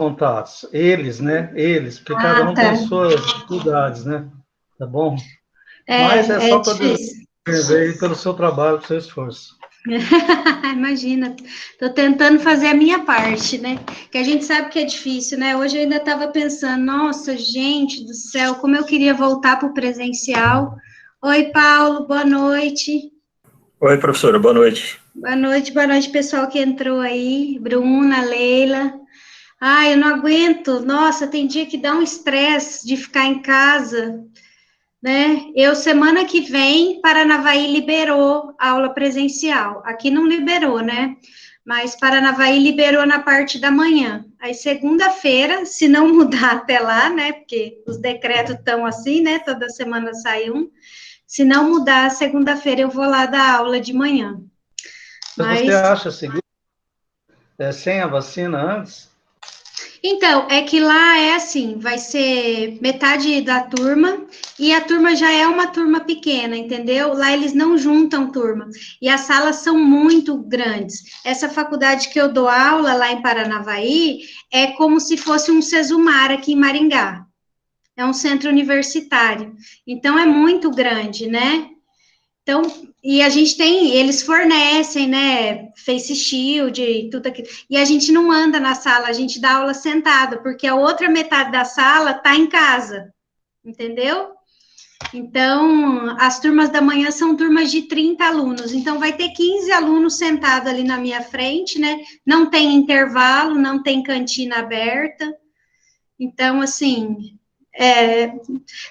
contatos. Eles, né? Eles, porque cada Ah, um tá. tem suas dificuldades, né? Tá bom? Mas é É só para dizer difícil. aí pelo seu trabalho, pelo seu esforço. Imagina, tô tentando fazer a minha parte, né? Que a gente sabe que é difícil, né? Hoje eu ainda estava pensando, nossa, gente do céu, como eu queria voltar para o presencial. Oi, Paulo, boa noite. Oi, professora, boa noite. Boa noite, pessoal que entrou aí, Bruna, Leila. Ai, eu não aguento, nossa, tem dia que dá um estresse de ficar em casa, né? Semana que vem, Paranavaí liberou a aula presencial. Aqui não liberou, né? Mas Paranavaí liberou na parte da manhã. Aí, segunda-feira, se não mudar até lá, né? Porque os decretos estão assim, né? Toda semana sai um. Se não mudar, segunda-feira eu vou lá dar aula de manhã. Mas você Mas acha seguro, sem a vacina antes? então, é que lá é assim, vai ser metade da turma, e a turma já é uma turma pequena, entendeu? Lá eles não juntam turma, e as salas são muito grandes. Essa faculdade que eu dou aula lá em Paranavaí é como se fosse um Sesumar aqui em Maringá. É um centro universitário. Então é muito grande, né? Então, e a gente tem, eles fornecem, né, face shield e tudo aquilo. E a gente não anda na sala, a gente dá aula sentada, porque a outra metade da sala está em casa, entendeu? Então, as turmas da manhã são turmas de 30 alunos, então vai ter 15 alunos sentados ali na minha frente, né? Não tem intervalo, não tem cantina aberta. Então, assim,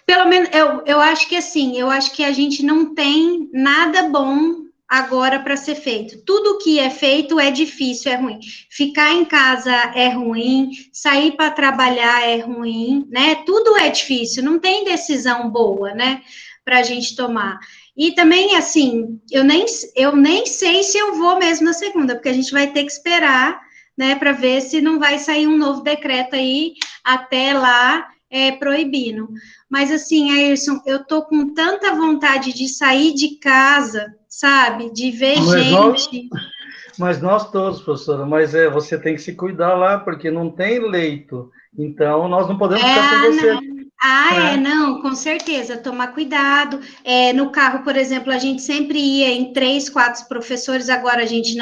pelo menos eu acho que assim, eu acho que a gente não tem nada bom agora para ser feito. Tudo que é feito é difícil, é ruim. Ficar em casa é ruim, sair para trabalhar é ruim, né? Tudo é difícil, não tem decisão boa, né? Para a gente tomar. E também, assim, eu nem sei se eu vou mesmo na segunda, porque a gente vai ter que esperar, né, para ver se não vai sair um novo decreto aí até lá proibindo. Mas assim, Ayrson, eu tô com tanta vontade de sair de casa, sabe? De ver Mas nós, gente. mas nós todos, professora, mas você tem que se cuidar lá, porque não tem leito. Então, nós não podemos ficar sem você, Não. Ah, né? não, com certeza, tomar cuidado. No carro, por exemplo, a gente sempre ia em 3, 4 professores, agora a gente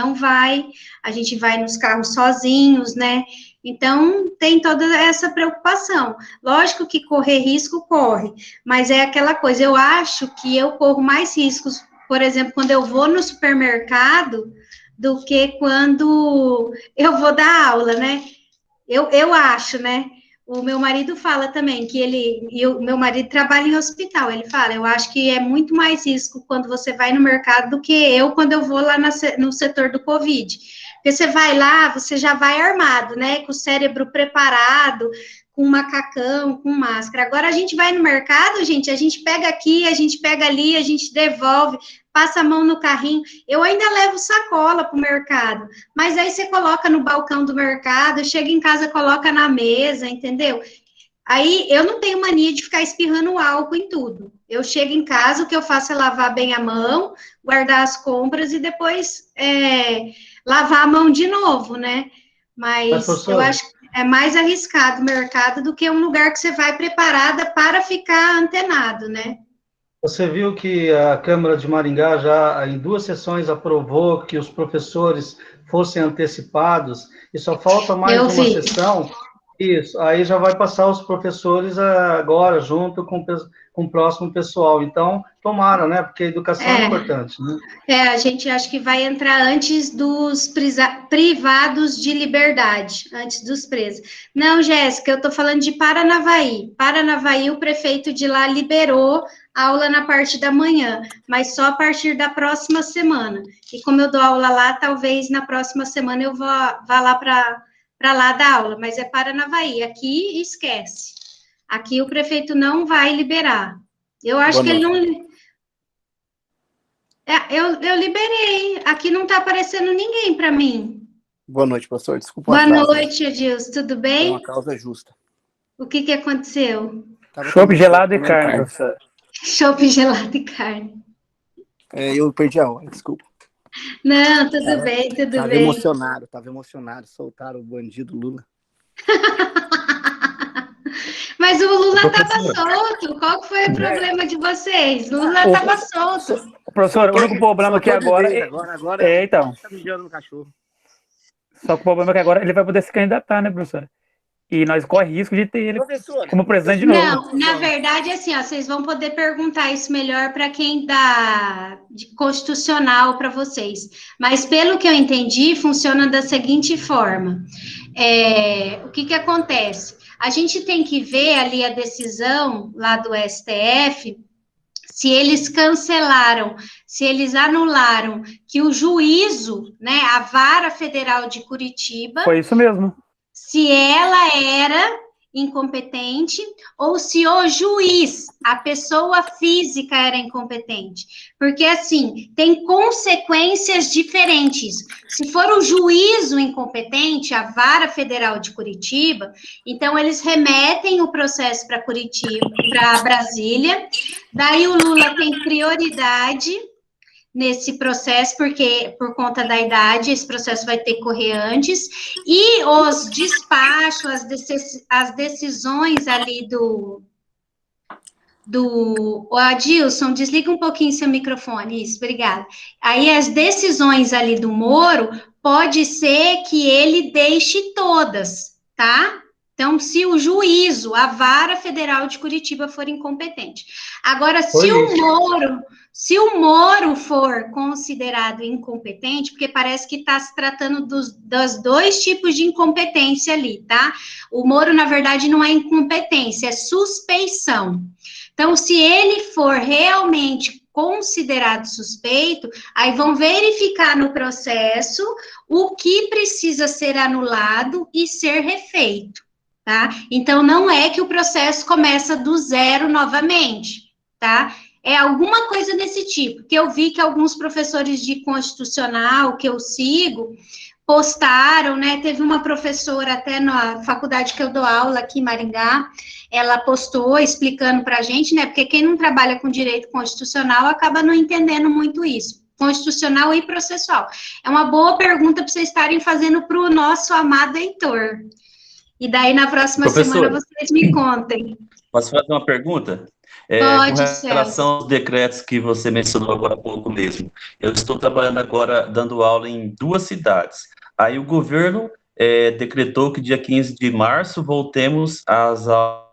vai nos carros sozinhos, né? Então, tem toda essa preocupação. Lógico que correr risco, corre, mas é aquela coisa, eu acho que eu corro mais riscos, por exemplo, quando eu vou no supermercado, do que quando eu vou dar aula, né? Eu acho, né? O meu marido fala também que o meu marido trabalha em hospital. Ele fala, eu acho que é muito mais risco quando você vai no mercado do que eu quando eu vou lá no setor do Covid. Porque você vai lá, você já vai armado, né? Com o cérebro preparado, com macacão, com máscara. Agora a gente vai no mercado, gente, a gente pega aqui, a gente pega ali, a gente devolve, passa a mão no carrinho. Eu ainda levo sacola para o mercado. Mas aí você coloca no balcão do mercado, chega em casa, coloca na mesa, entendeu? Aí eu não tenho mania de ficar espirrando álcool em tudo. Eu chego em casa, o que eu faço é lavar bem a mão, guardar as compras e depois lavar a mão de novo, né? Mas, Mas eu professora, acho que é mais arriscado o mercado do que um lugar que você vai preparada para ficar antenado, né? você viu que a Câmara de Maringá já em 2 sessões aprovou que os professores fossem antecipados e só falta Eu mais uma vi. sessão. Isso, aí já vai passar os professores agora junto com o próximo pessoal. Então, tomara, né? Porque a educação é É, importante, né? a gente acha que vai entrar antes dos privados de liberdade, antes dos presos. Não, Jéssica, eu estou falando de Paranavaí. Paranavaí, o prefeito de lá liberou aula na parte da manhã, mas só a partir da próxima semana. E como eu dou aula lá, talvez na próxima semana eu vá lá para lá dar aula, mas é Paranavaí. Aqui esquece. Aqui o prefeito não vai liberar. Eu acho Boa que ele noite. não. Eu liberei. Aqui não está aparecendo ninguém para mim. Boa noite, professor. Desculpa o Boa atraso aí. noite, Adilson. Tudo Foi uma bem? causa justa. O que aconteceu? Tava Chopp tomando chopp, gelado e comendo carne, carne. professor. Chopp gelado e carne. Eu perdi a hora, desculpa. Não, tudo bem, tudo Tava bem. emocionado. Soltaram o bandido Lula. Mas o Lula estava Professor, solto. Qual que foi o problema de vocês? Lula estava solto. Professor, o único problema que agora... então. Tá mijando no cachorro. Só que o problema é que agora ele vai poder se candidatar, né, professora? E nós corre risco de ter ele como presidente de novo. Não, na verdade, assim, ó, vocês vão poder perguntar isso melhor para quem dá de constitucional para vocês. Mas pelo que eu entendi, funciona da seguinte forma. O que acontece? A gente tem que ver ali a decisão lá do STF, se eles cancelaram, se eles anularam que o juízo, né, a Vara Federal de Curitiba... Foi isso mesmo. Se ela era incompetente ou se o juiz, a pessoa física, era incompetente. Porque, assim, tem consequências diferentes. Se for o juízo incompetente, a Vara Federal de Curitiba, então eles remetem o processo para Curitiba, para Brasília, daí o Lula tem prioridade nesse processo, porque por conta da idade, esse processo vai ter que correr antes, e os despachos, as decisões ali o Adilson, desliga um pouquinho seu microfone, isso, obrigada. Aí as decisões ali do Moro, pode ser que ele deixe todas, tá? Então, se o juízo, a Vara Federal de Curitiba for incompetente. Agora, se o Moro for considerado incompetente, porque parece que está se tratando dos dois tipos de incompetência ali, tá? O Moro, na verdade, não é incompetência, é suspeição. Então, se ele for realmente considerado suspeito, aí vão verificar no processo o que precisa ser anulado e ser refeito. Tá? Então, não é que o processo começa do zero novamente, tá? É alguma coisa desse tipo, que eu vi que alguns professores de constitucional que eu sigo postaram, né? Teve uma professora até na faculdade que eu dou aula aqui em Maringá, ela postou explicando para a gente, né? Porque quem não trabalha com direito constitucional acaba não entendendo muito isso. Constitucional e processual. É uma boa pergunta para vocês estarem fazendo para o nosso amado Heitor. E daí, na próxima semana, vocês me contem. Posso fazer uma pergunta? Pode, com relação aos decretos que você mencionou agora há pouco mesmo. Eu estou trabalhando agora, dando aula em 2 cidades. Aí o governo decretou que dia 15 de março voltemos às aulas.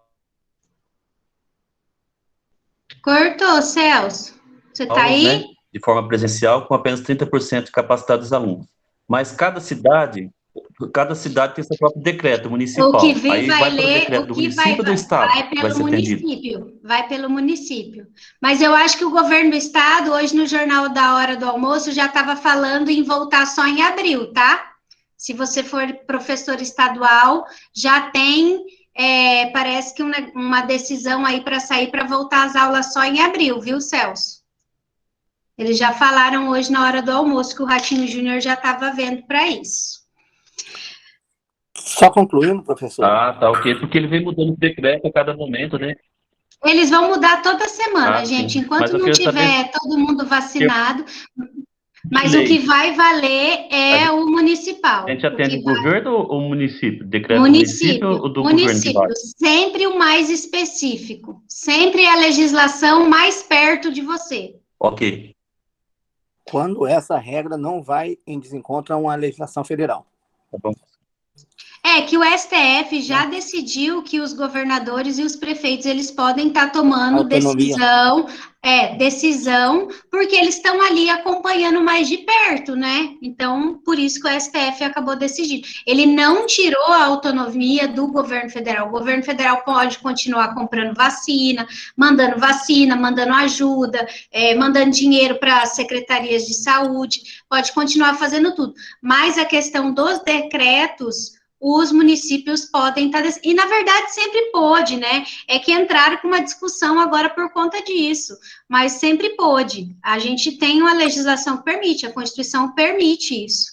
Cortou, Celso. Você está aí? Né, de forma presencial, com apenas 30% de capacidade dos alunos. Mas cada cidade tem seu próprio decreto municipal. O que vi aí vai pelo ler, decreto do município ou do estado? Vai pelo município, vai pelo município. Mas eu acho que o governo do estado, hoje no Jornal da Hora do Almoço, já estava falando em voltar só em abril, tá? Se você for professor estadual, já tem, parece que uma decisão aí para sair para voltar às aulas só em abril, viu, Celso? Eles já falaram hoje na hora do almoço que o Ratinho Júnior já estava vendo para isso. Só concluindo, professor. Tá ok, porque ele vem mudando o decreto a cada momento, né? Eles vão mudar toda semana, gente, sim. enquanto não tiver todo mundo vacinado, mas o que vai valer é o municipal. A gente atende o governo ou o município? Decreto município ou do município, governo? Sempre o mais específico, sempre a legislação mais perto de você. Ok. Quando essa regra não vai em desencontro a uma legislação federal. Tá bom. Que o STF já decidiu que os governadores e os prefeitos, eles podem estar tomando decisão, porque eles estão ali acompanhando mais de perto, né? Então, por isso que o STF acabou decidindo. Ele não tirou a autonomia do governo federal. O governo federal pode continuar comprando vacina, mandando ajuda, mandando dinheiro para as secretarias de saúde, pode continuar fazendo tudo. Mas a questão dos decretos, os municípios podem estar... E, na verdade, sempre pôde, né? É que entraram com uma discussão agora por conta disso, mas sempre pôde. A gente tem uma legislação que permite, a Constituição permite isso.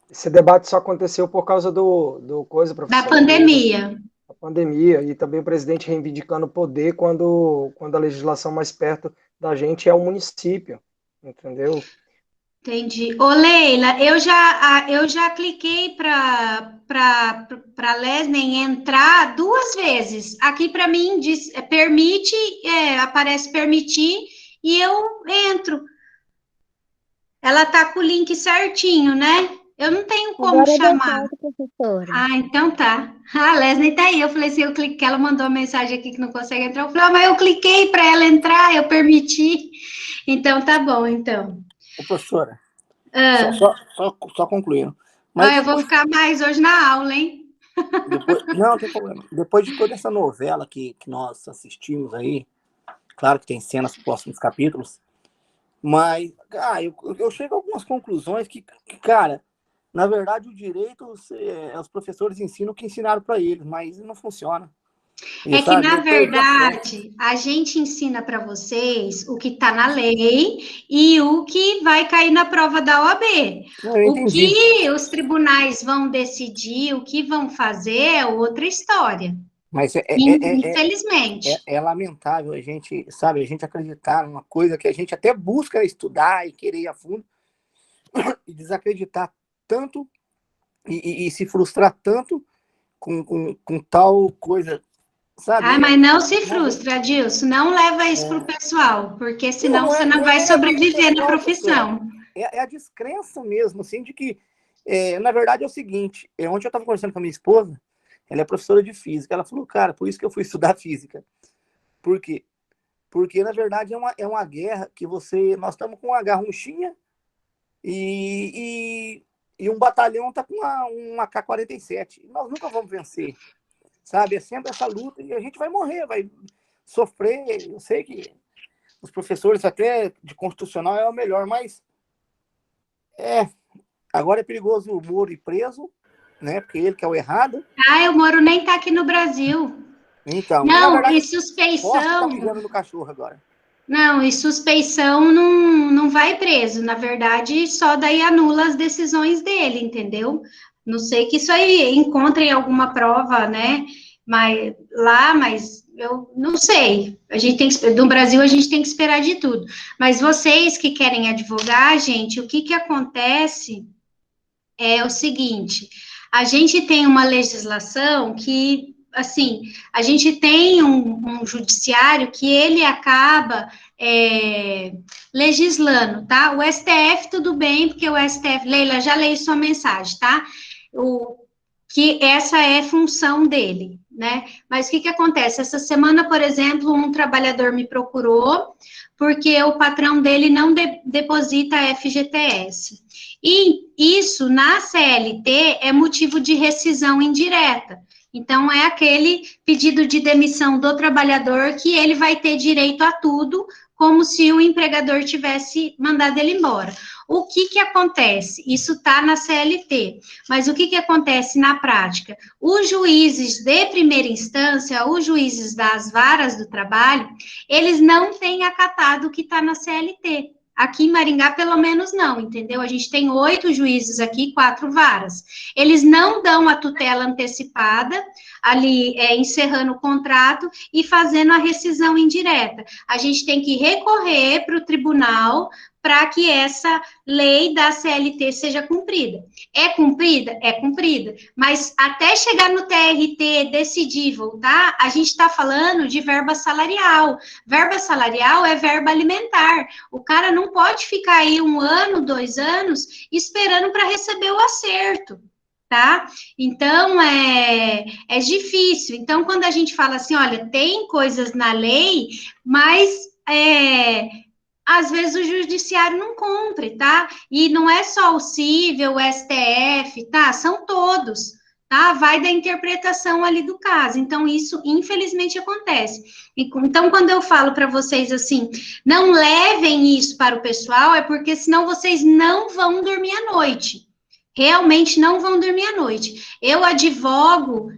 Esse debate só aconteceu por causa do professor? Da pandemia. Da pandemia, e também o presidente reivindicando o poder quando a legislação mais perto da gente é o município, entendeu? Entendi. Ô, Leila, eu já cliquei para Lesney entrar 2 vezes. Aqui para mim diz permite, aparece permitir e eu entro. Ela tá com o link certinho, né? Eu não tenho como Agora deu chamar. certo, professora. Ah, então tá. A Lesney tá aí. Eu falei assim, eu cliquei, ela mandou uma mensagem aqui que não consegue entrar. Eu falei, mas eu cliquei para ela entrar, eu permiti. Então tá bom, então. Ô, professora, Ah, só concluindo. Mas eu vou ficar mais hoje na aula, hein? não tem problema. Depois de toda essa novela que nós assistimos aí, claro que tem cenas para os próximos capítulos, mas, eu chego a algumas conclusões que, cara, na verdade, o direito, os professores ensinam o que ensinaram para eles, mas não funciona. É que, na verdade, a gente ensina para vocês o que está na lei e o que vai cair na prova da OAB. O que os tribunais vão decidir, o que vão fazer é outra história. Mas infelizmente. É lamentável a gente acreditar numa coisa que a gente até busca estudar e querer ir a fundo e desacreditar tanto e se frustrar tanto com tal coisa. Sabe? Mas não se frustra, Adilson. Não leva isso para o pessoal, porque senão você não vai sobreviver na profissão. É a descrença mesmo, assim, de que, na verdade, é o seguinte, ontem eu estava conversando com a minha esposa, ela é professora de física, ela falou, cara, por isso que eu fui estudar física. Por quê? Porque, na verdade, é uma guerra que nós estamos com uma garrunchinha e um batalhão está com uma AK-47. Nós nunca vamos vencer. Sabe, é sempre essa luta e a gente vai morrer, vai sofrer. Eu sei que os professores até de constitucional é o melhor, mas agora é perigoso o Moro ir preso, né? Porque ele que é o errado. O Moro nem tá aqui no Brasil. Então, não, verdade, e suspeição. Tá mijando no cachorro agora. Não, e suspeição não vai preso. Na verdade, só daí anula as decisões dele, entendeu? Não sei que isso aí encontrem alguma prova, né? Mas eu não sei. No Brasil a gente tem que esperar de tudo. Mas vocês que querem advogar, gente, o que acontece é o seguinte: a gente tem uma legislação que, assim, a gente tem um judiciário que ele acaba legislando, tá? O STF, tudo bem, porque o STF, Leila, já leio sua mensagem, tá? Que essa é função dele, né? Mas o que acontece? Essa semana, por exemplo, um trabalhador me procurou porque o patrão dele não deposita FGTS. E isso, na CLT, é motivo de rescisão indireta. Então, é aquele pedido de demissão do trabalhador que ele vai ter direito a tudo, como se o empregador tivesse mandado ele embora. O que acontece? Isso está na CLT, mas o que acontece na prática? Os juízes de primeira instância, os juízes das varas do trabalho, eles não têm acatado o que está na CLT. Aqui em Maringá, pelo menos não, entendeu? A gente tem 8 juízes aqui, 4 varas. Eles não dão a tutela antecipada, ali encerrando o contrato e fazendo a rescisão indireta. A gente tem que recorrer para o tribunal para que essa lei da CLT seja cumprida. É cumprida? É cumprida. Mas até chegar no TRT, decidir voltar, a gente está falando de verba salarial. Verba salarial é verba alimentar. O cara não pode ficar aí 1 ano, 2 anos, esperando para receber o acerto. Tá? Então, é difícil. Então, quando a gente fala assim, olha, tem coisas na lei, mas às vezes o judiciário não cumpre, tá? E não é só o cível, o STF, tá? São todos, tá? Vai da interpretação ali do caso. Então, isso, infelizmente, acontece. Então, quando eu falo para vocês assim, não levem isso para o pessoal, é porque senão vocês não vão dormir à noite. Realmente não vão dormir à noite. Eu advogo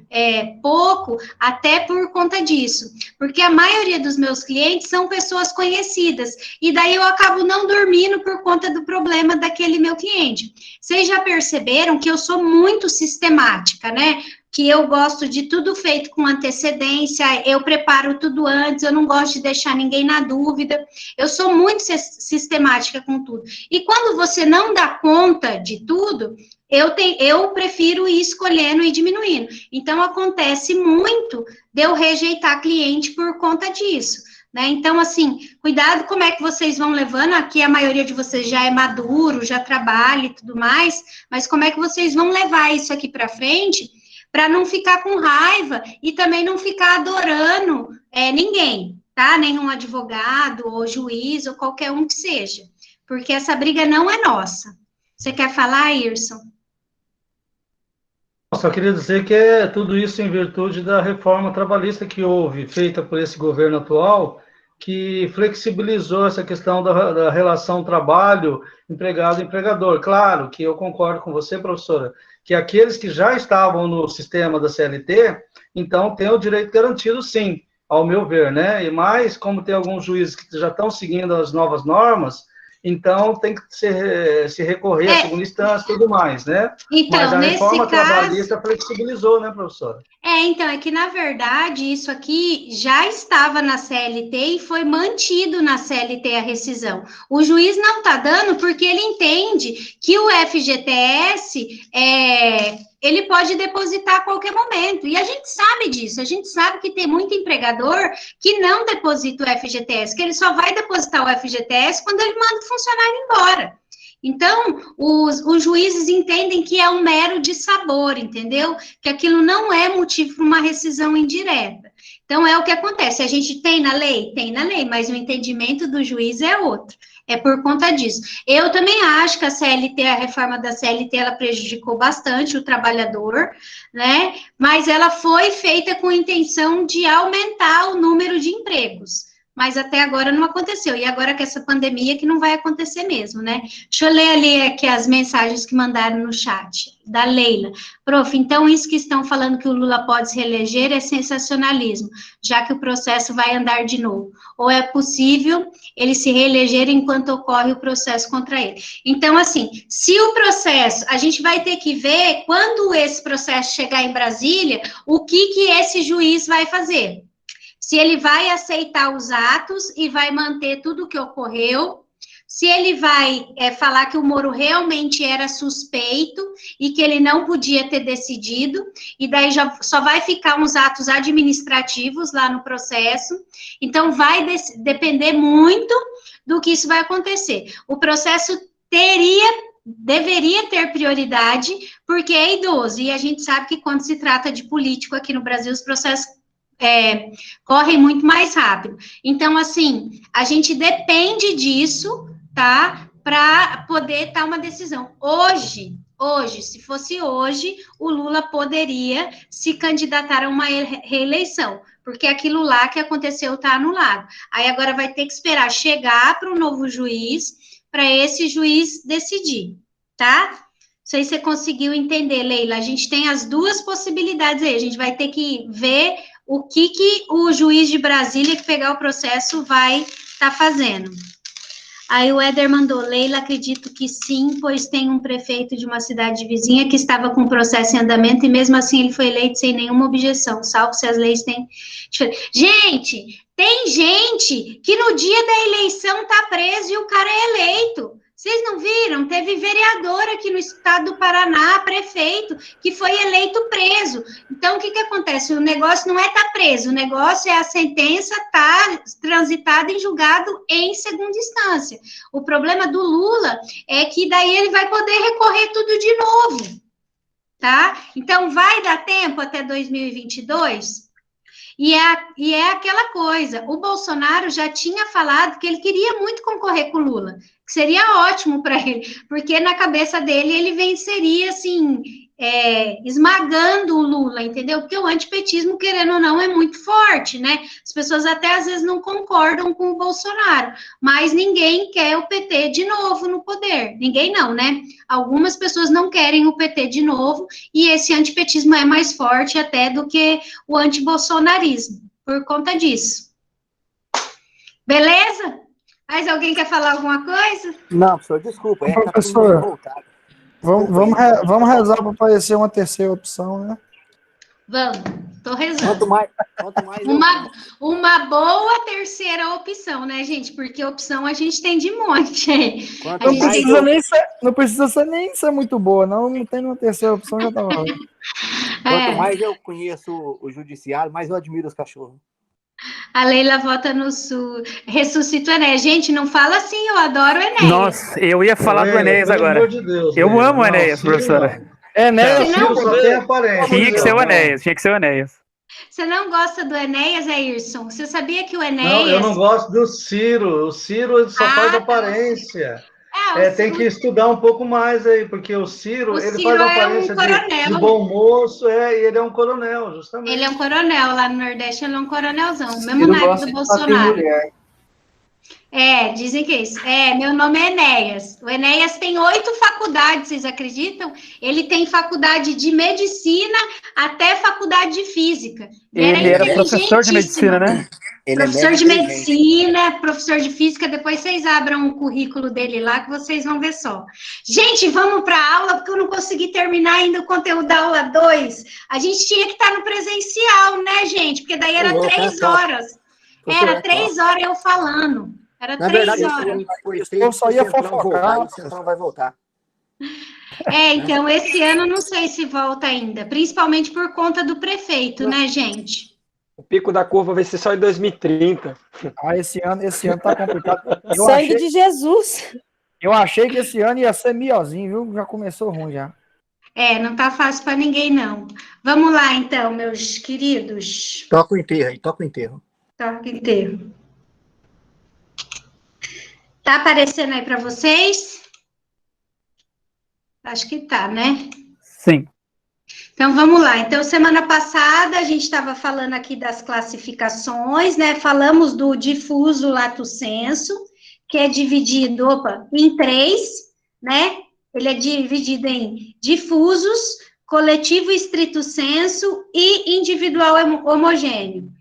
pouco até por conta disso, porque a maioria dos meus clientes são pessoas conhecidas, e daí eu acabo não dormindo por conta do problema daquele meu cliente. Vocês já perceberam que eu sou muito sistemática, né? que eu gosto de tudo feito com antecedência, eu preparo tudo antes, eu não gosto de deixar ninguém na dúvida, eu sou muito sistemática com tudo. E quando você não dá conta de tudo, eu prefiro ir escolhendo e diminuindo. Então, acontece muito de eu rejeitar cliente por conta disso. Né? Então, assim, cuidado como é que vocês vão levando, aqui a maioria de vocês já é maduro, já trabalha e tudo mais, mas como é que vocês vão levar isso aqui para frente, para não ficar com raiva e também não ficar adorando ninguém, tá? Nenhum advogado ou juiz ou qualquer um que seja, porque essa briga não é nossa. Você quer falar, Irson? Só queria dizer que é tudo isso em virtude da reforma trabalhista que houve, feita por esse governo atual, que flexibilizou essa questão da relação trabalho, empregado-empregador. Claro que eu concordo com você, professora, que aqueles que já estavam no sistema da CLT, então têm o direito garantido, sim, ao meu ver, né? E mais, como tem alguns juízes que já estão seguindo as novas normas, então tem que se recorrer à segunda instância e tudo mais, né? Então, mas a reforma nesse caso, trabalhista flexibilizou, né, professora? Então, é que, na verdade, isso aqui já estava na CLT e foi mantido na CLT a rescisão. O juiz não está dando porque ele entende que o FGTS, ele pode depositar a qualquer momento. E a gente sabe disso, a gente sabe que tem muito empregador que não deposita o FGTS, que ele só vai depositar o FGTS quando ele manda o funcionário embora. Então, os juízes entendem que é um mero dissabor, entendeu? Que aquilo não é motivo para uma rescisão indireta. Então, é o que acontece. A gente tem na lei? Tem na lei, mas o entendimento do juiz é outro. É por conta disso. Eu também acho que a CLT, a reforma da CLT, ela prejudicou bastante o trabalhador, né? Mas ela foi feita com a intenção de aumentar o número de empregos. Mas até agora não aconteceu. E agora com essa pandemia que não vai acontecer mesmo, né? Deixa eu ler ali aqui as mensagens que mandaram no chat, da Leila. Prof, então isso que estão falando que o Lula pode se reeleger é sensacionalismo, já que o processo vai andar de novo. Ou é possível ele se reeleger enquanto ocorre o processo contra ele? Então, assim, se o processo, a gente vai ter que ver, quando esse processo chegar em Brasília, o que esse juiz vai fazer. Se ele vai aceitar os atos e vai manter tudo o que ocorreu, se ele vai falar que o Moro realmente era suspeito e que ele não podia ter decidido, e daí já só vai ficar uns atos administrativos lá no processo, então vai depender muito do que isso vai acontecer. O processo deveria ter prioridade, porque é idoso, e a gente sabe que quando se trata de político aqui no Brasil, os processos correm muito mais rápido. Então, assim, a gente depende disso, tá? Para poder tomar uma decisão. Hoje, se fosse hoje, o Lula poderia se candidatar a uma reeleição, porque aquilo lá que aconteceu está anulado. Aí agora vai ter que esperar chegar para o novo juiz, para esse juiz decidir, tá? Não sei se você conseguiu entender, Leila. A gente tem as duas possibilidades aí. A gente vai ter que ver o que o juiz de Brasília que pegar o processo vai estar fazendo. Aí o Éder mandou, Leila, acredito que sim, pois tem um prefeito de uma cidade vizinha que estava com o processo em andamento e mesmo assim ele foi eleito sem nenhuma objeção, salvo se as leis têm... Gente, tem gente que no dia da eleição está preso e o cara é eleito. Vocês não viram? Teve vereador aqui no estado do Paraná, prefeito, que foi eleito preso. Então, o que acontece? O negócio não é estar preso, o negócio é a sentença estar transitada em julgado em segunda instância. O problema do Lula é que daí ele vai poder recorrer tudo de novo, tá? Então, vai dar tempo até 2022? E é aquela coisa, o Bolsonaro já tinha falado que ele queria muito concorrer com o Lula, que seria ótimo para ele, porque na cabeça dele ele venceria, assim, esmagando o Lula, entendeu? Porque o antipetismo, querendo ou não, é muito forte, né? As pessoas até às vezes não concordam com o Bolsonaro, mas ninguém quer o PT de novo no poder. Ninguém não, né? Algumas pessoas não querem o PT de novo, e esse antipetismo é mais forte até do que o antibolsonarismo, por conta disso. Beleza? Mais alguém quer falar alguma coisa? Não, professor, desculpa. Professor, vamos rezar para aparecer uma terceira opção, né? Vamos, tô rezando. Quanto mais Uma boa terceira opção, né, gente? Porque opção a gente tem de monte. Não precisa nem ser muito boa, não tem uma terceira opção, já tá valendo. Quanto mais eu conheço o judiciário, mais eu admiro os cachorros. A Leila vota no Sul. Ressuscita o Enéas. Gente, não fala assim, eu adoro o Enéas. Nossa, eu ia falar do Enéas agora. Pelo amor de Deus, eu amo o Enéas, professora. Enéas, só tem aparência. Tinha que ser o Enéas, tinha que ser o Enéas. Você não gosta do Enéas, Ayrson? Você sabia que o Enéas... Não, eu não gosto do Ciro. O Ciro só faz aparência. Tem que estudar um pouco mais aí, porque o Ciro ele faz aparência de bom moço, e ele é um coronel, justamente. Ele é um coronel, lá no Nordeste ele é um coronelzão, mesmo na época do Bolsonaro. Dizem que é isso. Meu nome é Enéas. O Enéas tem 8 faculdades, vocês acreditam? Ele tem faculdade de medicina até faculdade de física. Ele era professor de medicina, né? Professor de medicina, professor de física, depois vocês abram o currículo dele lá, que vocês vão ver só. Gente, vamos para a aula, porque eu não consegui terminar ainda o conteúdo da aula 2. A gente tinha que estar no presencial, né, gente? Porque daí era 3 horas. Era 3 horas eu falando. Era 3 horas. Eu só ia fofocar, o Centrão vai voltar. Então, esse ano não sei se volta ainda, principalmente por conta do prefeito, né, gente? O pico da curva vai ser só em 2030. Esse ano tá complicado. Sangue de Jesus. Eu achei que esse ano ia ser melhorzinho, viu? Já começou ruim já. Não tá fácil para ninguém, não. Vamos lá, então, meus queridos. Toca o enterro aí, toca o enterro. Toca o enterro. Tá aparecendo aí para vocês? Acho que tá, né? Sim. Então, vamos lá. Então, semana passada, a gente estava falando aqui das classificações, né? Falamos do difuso lato sensu, que é dividido, em 3, né? Ele é dividido em difusos, coletivo estrito sensu e individual homogêneo.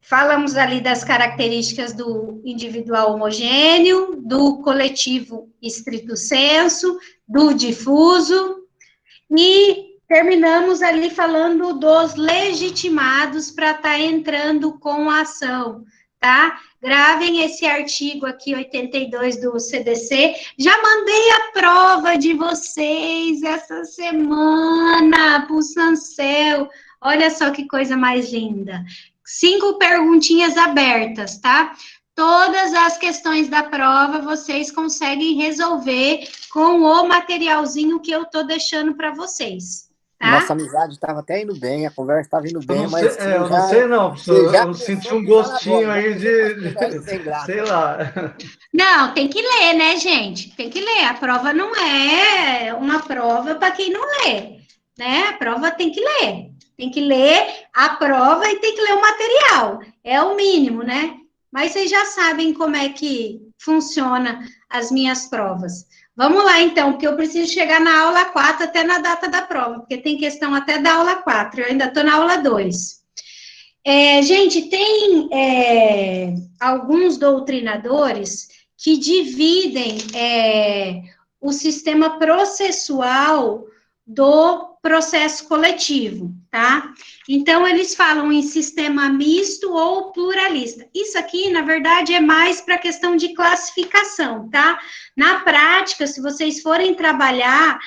Falamos ali das características do individual homogêneo, do coletivo estrito sensu, do difuso, e terminamos ali falando dos legitimados para estar entrando com a ação, tá? Gravem esse artigo aqui, 82 do CDC. Já mandei a prova de vocês essa semana para o Sancel. Olha só que coisa mais linda. 5 perguntinhas abertas, tá? Todas as questões da prova vocês conseguem resolver com o materialzinho que eu tô deixando para vocês. Tá? Nossa amizade estava até indo bem, a conversa estava indo bem, mas... eu não sei não, professor, eu senti um gostinho aí de... sei lá. Não, tem que ler, né, gente? Tem que ler, a prova não é uma prova para quem não lê, né? A prova tem que ler. Tem que ler a prova e tem que ler o material, é o mínimo, né? Mas vocês já sabem como é que funciona as minhas provas. Vamos lá, então, porque eu preciso chegar na aula 4 até na data da prova, porque tem questão até da aula 4, eu ainda estou na aula 2. Gente, tem alguns doutrinadores que dividem o sistema processual do processo coletivo, tá? Então, eles falam em sistema misto ou pluralista. Isso aqui, na verdade, é mais para questão de classificação, tá? Na prática, se vocês forem trabalhar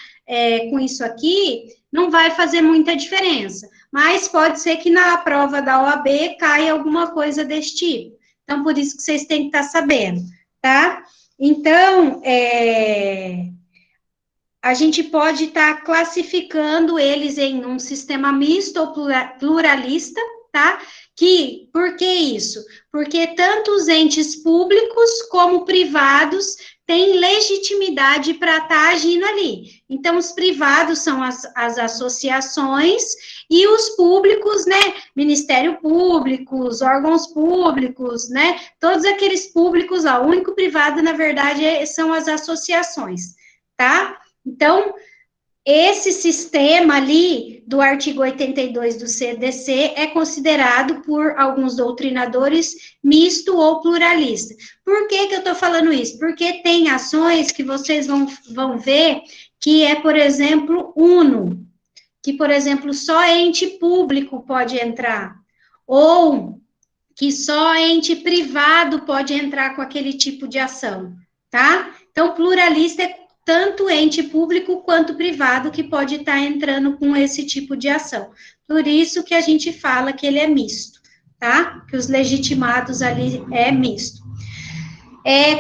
com isso aqui, não vai fazer muita diferença. Mas pode ser que na prova da OAB caia alguma coisa desse tipo. Então, por isso que vocês têm que estar sabendo, tá? Então, a gente pode estar classificando eles em um sistema misto ou pluralista, tá? Por que isso? Porque tanto os entes públicos como privados têm legitimidade para estar agindo ali. Então, os privados são as associações e os públicos, né? Ministério Público, os órgãos públicos, né? Todos aqueles públicos lá. O único privado, na verdade, são as associações, tá? Então, esse sistema ali do artigo 82 do CDC é considerado por alguns doutrinadores misto ou pluralista. Por que eu estou falando isso? Porque tem ações que vocês vão ver que é, por exemplo, uno, que, por exemplo, só ente público pode entrar, ou que só ente privado pode entrar com aquele tipo de ação, tá? Então, pluralista é tanto ente público quanto privado que pode estar entrando com esse tipo de ação. Por isso que a gente fala que ele é misto, tá? Que os legitimados ali é misto.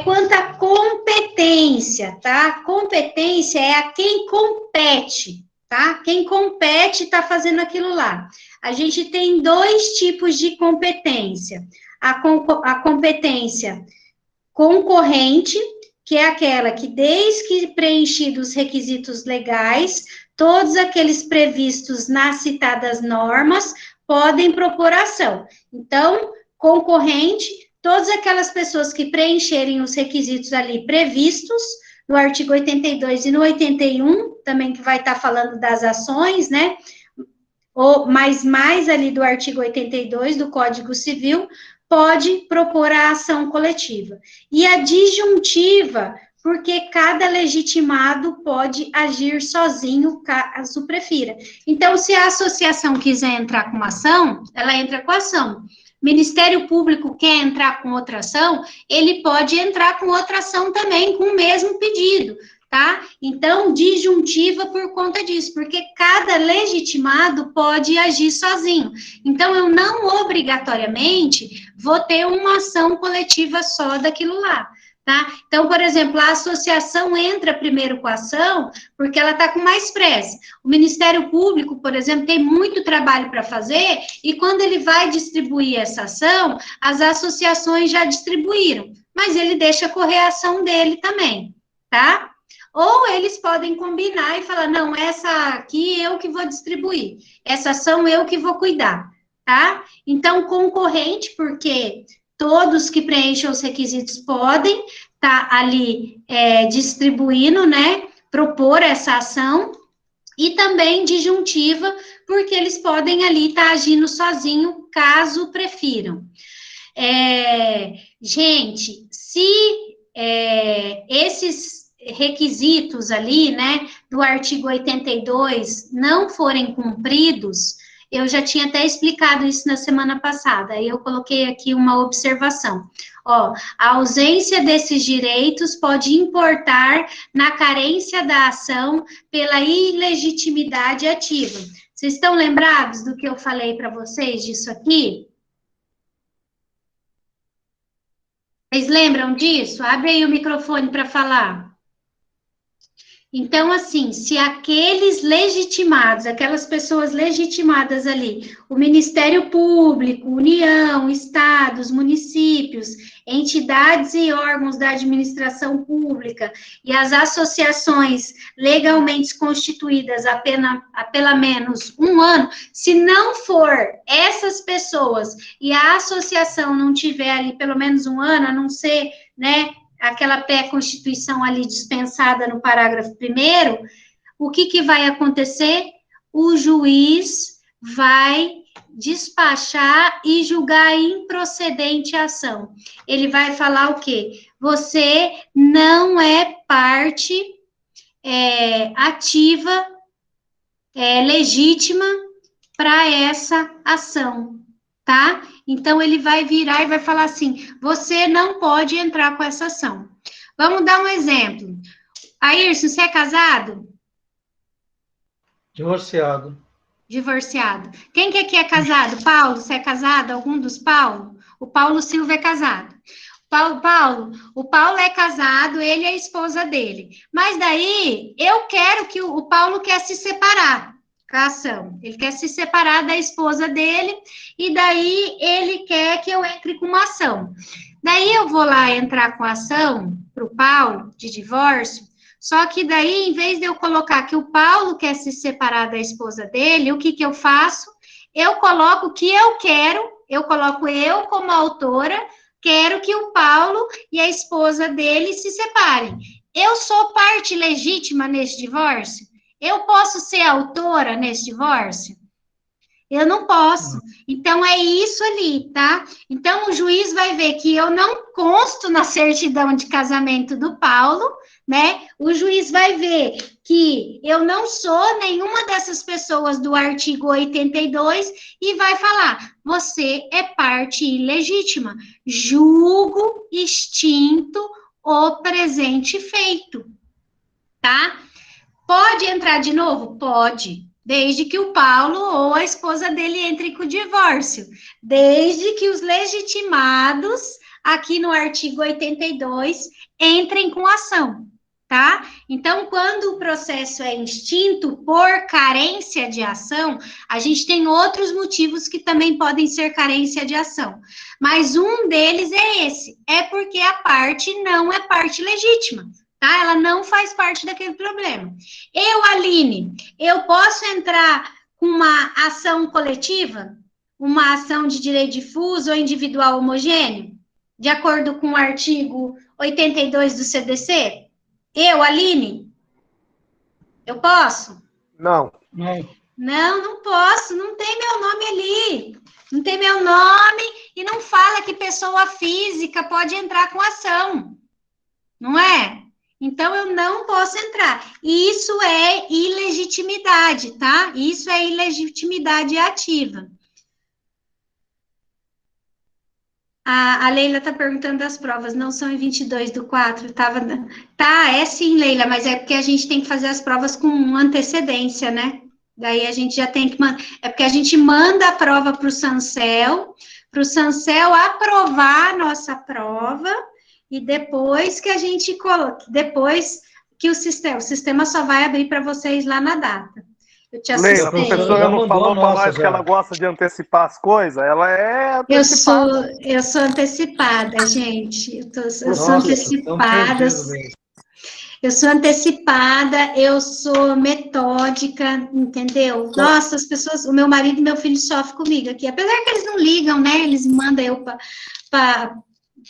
Quanto à competência, tá? Competência é a quem compete, tá? Quem compete está fazendo aquilo lá. A gente tem 2 tipos de competência. A competência concorrente, que é aquela que, desde que preenchidos os requisitos legais, todos aqueles previstos nas citadas normas podem propor ação. Então, concorrente, todas aquelas pessoas que preencherem os requisitos ali previstos, no artigo 82 e no 81, também que vai estar falando das ações, né? Mas mais ali do artigo 82 do Código Civil, pode propor a ação coletiva. E a disjuntiva, porque cada legitimado pode agir sozinho, caso prefira. Então, se a associação quiser entrar com uma ação, ela entra com a ação. Ministério Público quer entrar com outra ação, ele pode entrar com outra ação também, com o mesmo pedido, tá? Então, disjuntiva por conta disso, porque cada legitimado pode agir sozinho. Então, eu não obrigatoriamente vou ter uma ação coletiva só daquilo lá, tá? Então, por exemplo, a associação entra primeiro com a ação, porque ela está com mais pressa. O Ministério Público, por exemplo, tem muito trabalho para fazer, e quando ele vai distribuir essa ação, as associações já distribuíram, mas ele deixa correr a ação dele também, tá? Ou eles podem combinar e falar, não, essa aqui eu que vou distribuir, essa ação eu que vou cuidar, tá? Então, concorrente, porque todos que preenchem os requisitos podem estar ali distribuindo, né, propor essa ação, e também disjuntiva, porque eles podem ali estar agindo sozinho, caso prefiram. Gente, se esses requisitos ali, né, do artigo 82 não forem cumpridos, eu já tinha até explicado isso na semana passada, aí eu coloquei aqui uma observação. Ó, a ausência desses direitos pode importar na carência da ação pela ilegitimidade ativa. Vocês estão lembrados do que eu falei para vocês disso aqui? Vocês lembram disso? Abre aí o microfone para falar. Então, assim, se aqueles legitimados, aquelas pessoas legitimadas ali, o Ministério Público, União, Estados, municípios, entidades e órgãos da administração pública e as associações legalmente constituídas há pelo menos um ano, se não for essas pessoas e a associação não tiver ali pelo menos um ano, a não ser, né, aquela pré-constituição ali dispensada no parágrafo 1º, o que vai acontecer? O juiz vai despachar e julgar improcedente a ação. Ele vai falar o quê? Você não é parte ativa, legítima para essa ação, tá? Então, ele vai virar e vai falar assim, você não pode entrar com essa ação. Vamos dar um exemplo. Ayrson, você é casado? Divorciado. Divorciado. Quem que aqui é casado? Paulo, você é casado? Algum dos Paulo? O Paulo Silva é casado. O Paulo é casado, ele é a esposa dele. Mas daí, eu quero que o Paulo quer se separar. Ação. Ele quer se separar da esposa dele e daí ele quer que eu entre com uma ação. Daí eu vou lá entrar com a ação para o Paulo de divórcio, só que daí, em vez de eu colocar que o Paulo quer se separar da esposa dele, o que eu faço? Eu coloco o que eu quero, eu coloco eu como autora, quero que o Paulo e a esposa dele se separem. Eu sou parte legítima nesse divórcio? Eu posso ser autora nesse divórcio? Eu não posso. Então, é isso ali, tá? Então, o juiz vai ver que eu não consto na certidão de casamento do Paulo, né? O juiz vai ver que eu não sou nenhuma dessas pessoas do artigo 82 e vai falar: você é parte ilegítima. Julgo extinto o presente feito, tá? Pode entrar de novo? Pode. Desde que o Paulo ou a esposa dele entrem com o divórcio. Desde que os legitimados, aqui no artigo 82, entrem com ação, tá? Então, quando o processo é extinto por carência de ação, a gente tem outros motivos que também podem ser carência de ação. Mas um deles é esse, é porque a parte não é parte legítima. Tá? Ela não faz parte daquele problema. Eu, Aline, eu posso entrar com uma ação coletiva? Uma ação de direito difuso ou individual homogêneo? De acordo com o artigo 82 do CDC? Eu, Aline? Eu posso? Não. Não, não posso. Não tem meu nome ali. Não tem meu nome e não fala que pessoa física pode entrar com ação. Não é? Então, eu não posso entrar. Isso é ilegitimidade, tá? Isso é ilegitimidade ativa. A Leila está perguntando das provas, não são em 22/4, Tá, é sim, Leila, mas é porque a gente tem que fazer as provas com antecedência, né? Daí a gente já tem que é porque a gente manda a prova para o Sancel aprovar a nossa prova, e depois que a gente coloca, depois que o sistema só vai abrir para vocês lá na data. Eu te assistei. Leila, a professora não falou para nós que ela gosta de antecipar as coisas? Ela é antecipada. Eu sou antecipada, gente. Eu sou antecipada. Eu sou antecipada, eu sou metódica, entendeu? Nossa, as pessoas, o meu marido e meu filho sofrem comigo aqui. Apesar que eles não ligam, né? Eles mandam eu para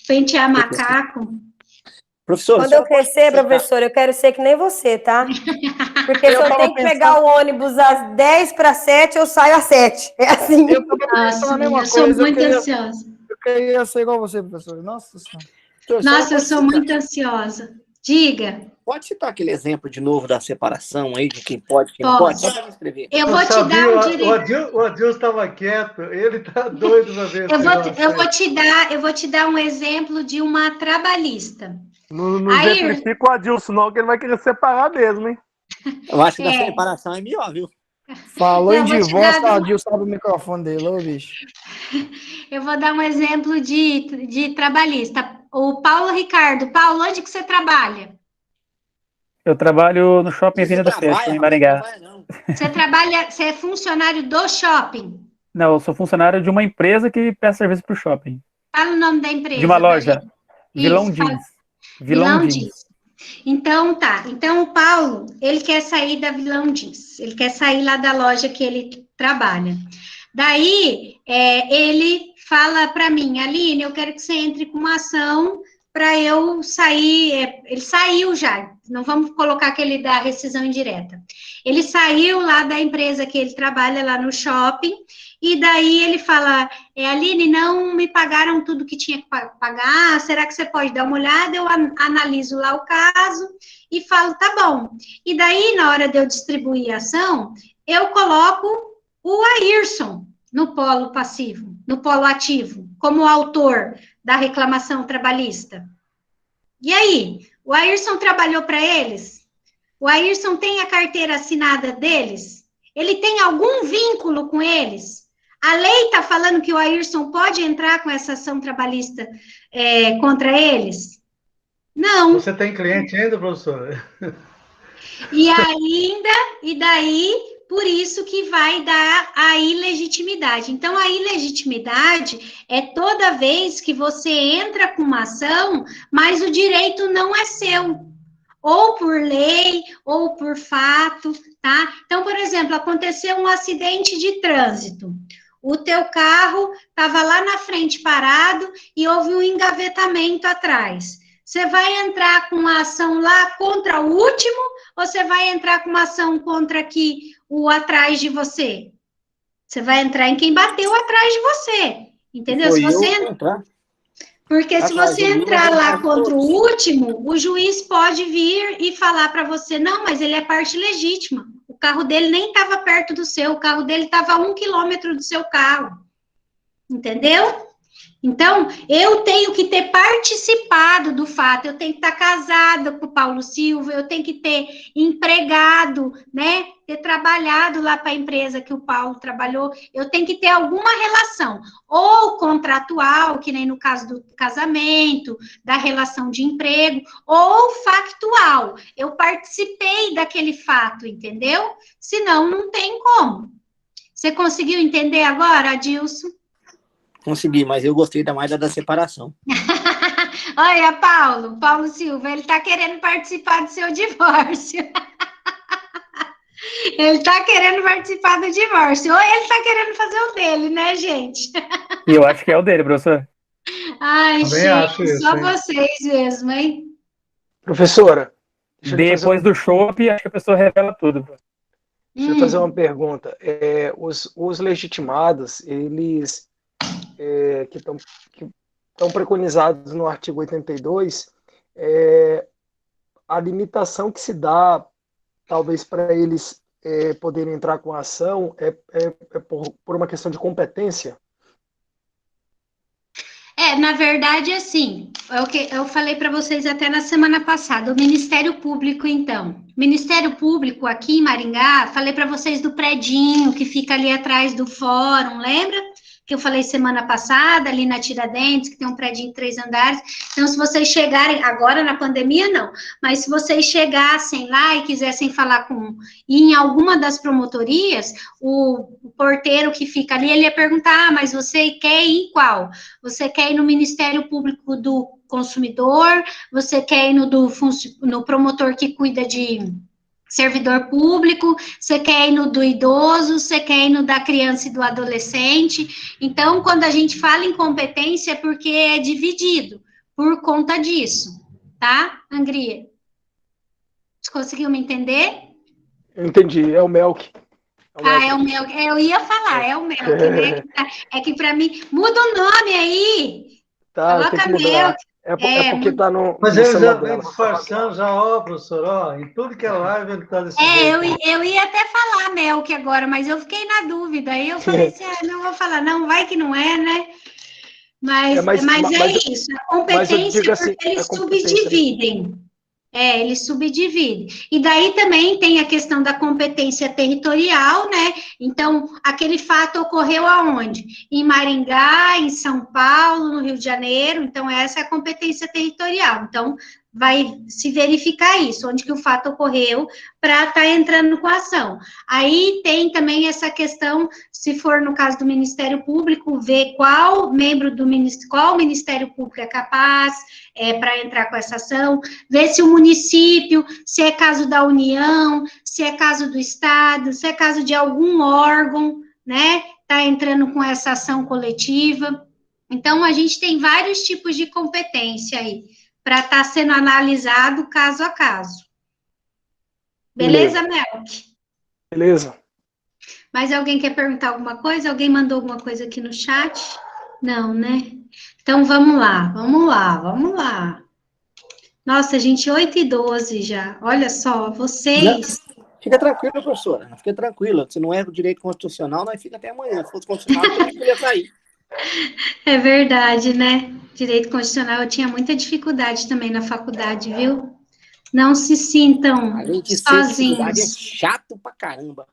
pentear macaco. Professor, quando eu crescer, professor, eu quero ser que nem você, tá? Porque se eu tenho que pegar o ônibus às 6:50, eu saio às 7. É assim. Eu sou muito ansiosa. Eu queria ser igual você, professor. Nossa Senhora. Nossa, eu sou muito ansiosa. Diga. Pode citar aquele exemplo de novo da separação aí, de quem pode, quem não pode? Só para escrever. Eu vou te dar o direito. O Adilson estava quieto, ele está doido para ver. Eu vou te dar um exemplo de uma trabalhista. Não exemplifica o Adilson, não, que ele vai querer separar mesmo, hein? Eu acho que da separação é melhor, viu? Falou em divórcio, o Adilson abre o microfone dele, ô bicho. Eu vou dar um exemplo de trabalhista. O Paulo Ricardo. Paulo, onde que você trabalha? Eu trabalho no shopping Avenida da Festa, em Maringá. Você é funcionário do shopping? Não, eu sou funcionário de uma empresa que presta serviço para o shopping. Fala o nome da empresa. De uma loja. Vilão Jeans. Vilão Jeans. Então, tá. Então, o Paulo, ele quer sair da Vilão Jeans. Ele quer sair lá da loja que ele trabalha. Daí, ele fala para mim, Aline, eu quero que você entre com uma ação para eu sair. Ele saiu já. Não vamos colocar aquele da rescisão indireta. Ele saiu lá da empresa que ele trabalha lá no shopping. E daí ele fala, Aline, não me pagaram tudo que tinha que pagar, será que você pode dar uma olhada? Eu analiso lá o caso e falo, tá bom. E daí, na hora de eu distribuir a ação, eu coloco o Ayrson no polo passivo, no polo ativo, como autor da reclamação trabalhista. E aí, o Ayrson trabalhou para eles? O Ayrson tem a carteira assinada deles? Ele tem algum vínculo com eles? A lei está falando que o Ayrson pode entrar com essa ação trabalhista contra eles? Não. Você tem cliente ainda, professor? E daí, por isso que vai dar a ilegitimidade. Então, a ilegitimidade é toda vez que você entra com uma ação, mas o direito não é seu. Ou por lei, ou por fato, tá? Então, por exemplo, aconteceu um acidente de trânsito. O teu carro estava lá na frente parado e houve um engavetamento atrás. Você vai entrar com uma ação lá contra o último ou você vai entrar com uma ação contra o atrás de você? Você vai entrar em quem bateu atrás de você, entendeu? Se você entrar. Porque se você entrar lá contra o último, o juiz pode vir e falar para você, não, mas ele é parte legítima. O carro dele nem estava perto do seu, o carro dele estava a 1 quilômetro do seu carro. Entendeu? Então, eu tenho que ter participado do fato, eu tenho que estar casada com o Paulo Silva, eu tenho que ter empregado, né? Ter trabalhado lá para a empresa que o Paulo trabalhou, eu tenho que ter alguma relação, ou contratual, que nem no caso do casamento, da relação de emprego, ou factual. Eu participei daquele fato, entendeu? Senão, não tem como. Você conseguiu entender agora, Adilson? Consegui, mas eu gostei mais da separação. Olha, Paulo Silva, ele está querendo participar do seu divórcio. Ele está querendo participar do divórcio. Ou ele está querendo fazer o dele, né, gente? E eu acho que é o dele, professor. Ai, gente, só vocês mesmo, hein? Professora. Depois do chopp, acho que a pessoa revela tudo. Deixa eu fazer uma pergunta. Os legitimados, eles... que estão preconizados no artigo 82, a limitação que se dá, talvez, para eles poderem entrar com a ação é por uma questão de competência? Na verdade, assim, é o que eu falei para vocês até na semana passada, o Ministério Público, então. Ministério Público, aqui em Maringá, falei para vocês do predinho que fica ali atrás do fórum, lembra? Que eu falei semana passada, ali na Tiradentes, que tem um prédio de 3 andares. Então, se vocês chegarem, agora na pandemia, não, mas se vocês chegassem lá e quisessem falar em alguma das promotorias, o porteiro que fica ali, ele ia perguntar, mas você quer ir em qual? Você quer ir no Ministério Público do Consumidor? Você quer ir no promotor que cuida de servidor público, você quer ir no do idoso, você quer ir no da criança e do adolescente. Então, quando a gente fala em competência, é porque é dividido por conta disso, tá, Angria? Você conseguiu me entender? Entendi, é o Melk. É o Melk. Eu ia falar, é o Melk, né? É que para mim, muda o nome aí. Tá, coloca Melk. Porque tá no... Mas ele já vem disfarçando, professor, em tudo que é live ele tá desse jeito. Eu ia até falar Melk agora, mas eu fiquei na dúvida, aí eu falei assim, não vou falar, não, vai que não é, né? Mas isso, a competência, assim, porque eles subdividem. Eles subdividem. E daí também tem a questão da competência territorial, né? Então, aquele fato ocorreu aonde? Em Maringá, em São Paulo, no Rio de Janeiro. Então, essa é a competência territorial. Então, vai se verificar isso, onde que o fato ocorreu, para estar entrando com a ação. Aí tem também essa questão, se for no caso do Ministério Público, ver qual membro do qual Ministério Público é capaz para entrar com essa ação, ver se o município, se é caso da União, se é caso do Estado, se é caso de algum órgão, né, está entrando com essa ação coletiva. Então, a gente tem vários tipos de competência aí, para estar sendo analisado caso a caso. Beleza, Melk? Beleza. Mais alguém quer perguntar alguma coisa? Alguém mandou alguma coisa aqui no chat? Não, né? Então, vamos lá. Nossa, gente, 8h12 já. Olha só, vocês... Fica tranquila, professora. Fica tranquila. Se não é do direito constitucional, nós fica até amanhã. Se fosse constitucional, a gente poderia sair. É verdade, né? Direito constitucional, eu tinha muita dificuldade também na faculdade, viu? Não se sintam sozinhos. É chato pra caramba.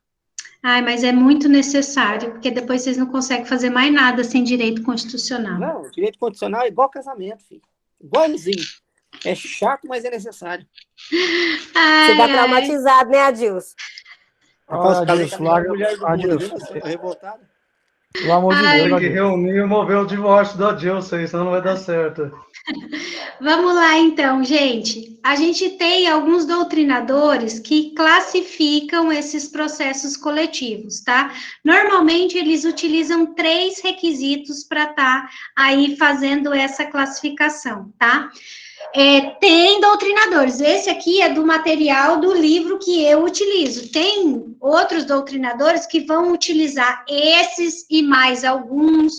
Ai, mas é muito necessário, porque depois vocês não conseguem fazer mais nada sem direito constitucional. Não, direito constitucional é igual casamento, filho. Igualzinho. É chato, mas é necessário. Você tá traumatizado, né, Adilson? Adilson, larga a Adilson. Revoltado. Pelo amor de Deus. Tem que reunir e mover o divórcio do Adilson, senão não vai dar certo. Vamos lá, então, gente. A gente tem alguns doutrinadores que classificam esses processos coletivos, tá? Normalmente, eles utilizam 3 requisitos para estar aí fazendo essa classificação, tá? Tem doutrinadores. Esse aqui é do material do livro que eu utilizo. Tem outros doutrinadores que vão utilizar esses e mais alguns,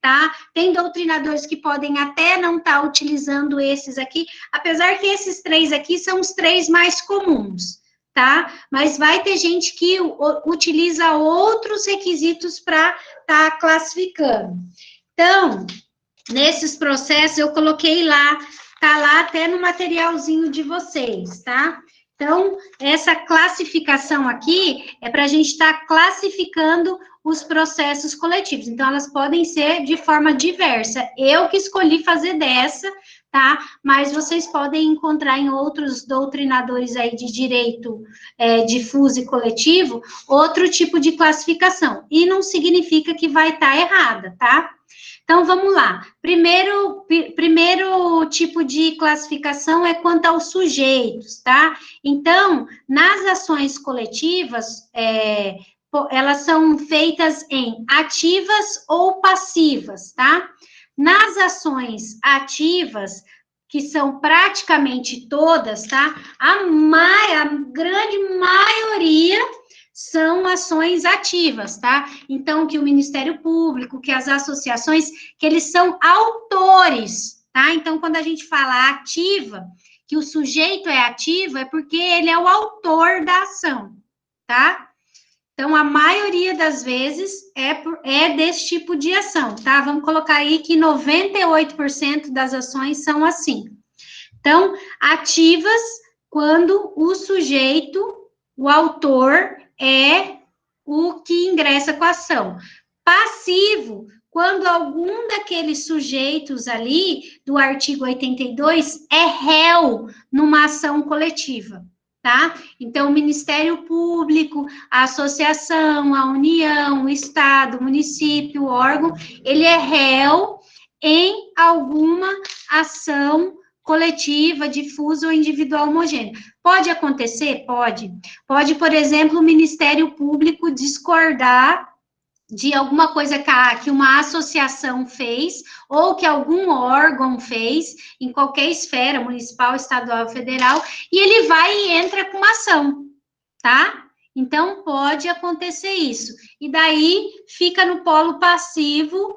tá? Tem doutrinadores que podem até não estar utilizando esses aqui, apesar que esses 3 aqui são os 3 mais comuns, tá? Mas vai ter gente que utiliza outros requisitos para estar classificando. Então, nesses processos, eu coloquei lá, tá lá até no materialzinho de vocês, tá? Então, essa classificação aqui é para a gente estar classificando os processos coletivos. Então, elas podem ser de forma diversa. Eu que escolhi fazer dessa, tá? Mas vocês podem encontrar em outros doutrinadores aí de direito difuso e coletivo, outro tipo de classificação. E não significa que vai estar errada, tá? Então, vamos lá. Primeiro tipo de classificação é quanto aos sujeitos, tá? Então, nas ações coletivas, elas são feitas em ativas ou passivas, tá? Nas ações ativas, que são praticamente todas, tá? A grande maioria são ações ativas, tá? Então, que o Ministério Público, que as associações, que eles são autores, tá? Então, quando a gente fala ativa, que o sujeito é ativo, é porque ele é o autor da ação, tá? Então, a maioria das vezes é desse tipo de ação, tá? Vamos colocar aí que 98% das ações são assim. Então, ativas, quando o sujeito, o autor, é o que ingressa com a ação. Passivo, quando algum daqueles sujeitos ali, do artigo 82, é réu numa ação coletiva, tá? Então, o Ministério Público, a associação, a União, o Estado, o município, o órgão, ele é réu em alguma ação coletiva, difusa ou individual homogênea. Pode acontecer? Pode. Pode, por exemplo, o Ministério Público discordar de alguma coisa que uma associação fez, ou que algum órgão fez, em qualquer esfera, municipal, estadual, federal, e ele vai e entra com uma ação, tá? Então, pode acontecer isso. E daí, fica no polo passivo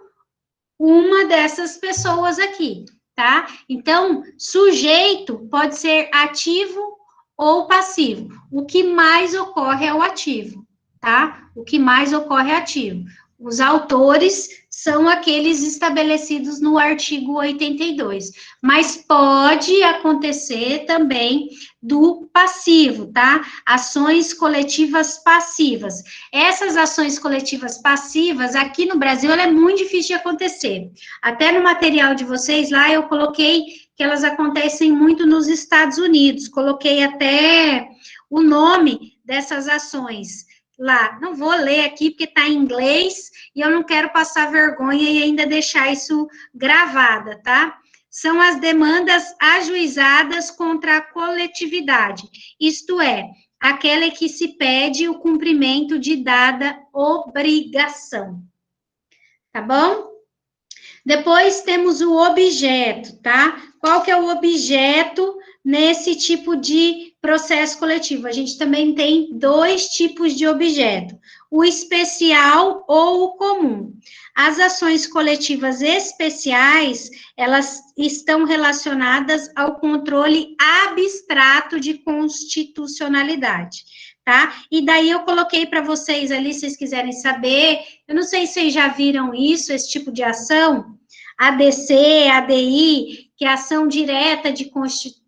uma dessas pessoas aqui, tá? Então, sujeito pode ser ativo ou passivo. O que mais ocorre é o ativo, tá? O que mais ocorre é ativo. Os autores são aqueles estabelecidos no artigo 82, mas pode acontecer também do passivo, tá? Ações coletivas passivas. Essas ações coletivas passivas, aqui no Brasil, ela é muito difícil de acontecer. Até no material de vocês lá, eu coloquei que elas acontecem muito nos Estados Unidos, coloquei até o nome dessas ações lá. Não vou ler aqui, porque está em inglês, e eu não quero passar vergonha e ainda deixar isso gravada, tá? São as demandas ajuizadas contra a coletividade, isto é, aquela que se pede o cumprimento de dada obrigação. Tá bom? Depois temos o objeto, tá? Qual que é o objeto nesse tipo de processo coletivo? A gente também tem 2 tipos de objeto, o especial ou o comum. As ações coletivas especiais, elas estão relacionadas ao controle abstrato de constitucionalidade, tá? E daí eu coloquei para vocês ali, se vocês quiserem saber, eu não sei se vocês já viram isso, esse tipo de ação, ADC, ADI, que é ação direta de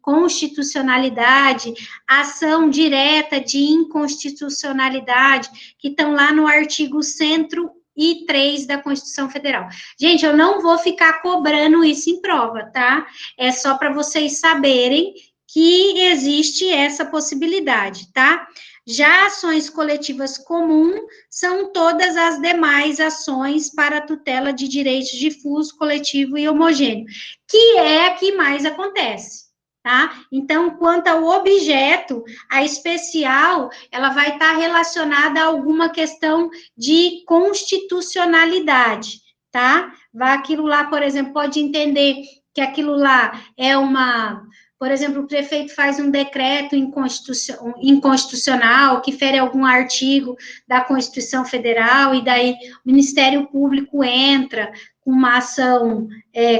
constitucionalidade, ação direta de inconstitucionalidade, que estão lá no artigo 103 da Constituição Federal. Gente, eu não vou ficar cobrando isso em prova, tá? É só para vocês saberem que existe essa possibilidade, tá? Já ações coletivas comuns são todas as demais ações para a tutela de direitos difusos, coletivo e homogêneo, que é a que mais acontece, tá? Então, quanto ao objeto, a especial, ela vai estar relacionada a alguma questão de constitucionalidade, tá? Aquilo lá, por exemplo, pode entender que aquilo lá é uma... Por exemplo, o prefeito faz um decreto inconstitucional que fere algum artigo da Constituição Federal, e daí o Ministério Público entra com uma ação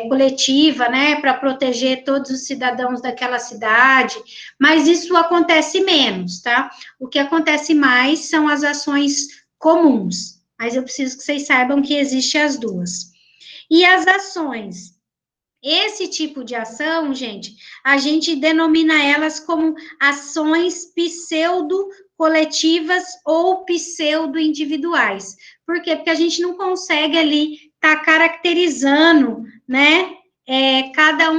coletiva, né, para proteger todos os cidadãos daquela cidade, mas isso acontece menos, tá? O que acontece mais são as ações comuns, mas eu preciso que vocês saibam que existem as duas. E as ações... Esse tipo de ação, gente, a gente denomina elas como ações pseudo-coletivas ou pseudo-individuais. Por quê? Porque a gente não consegue ali estar caracterizando, né, cada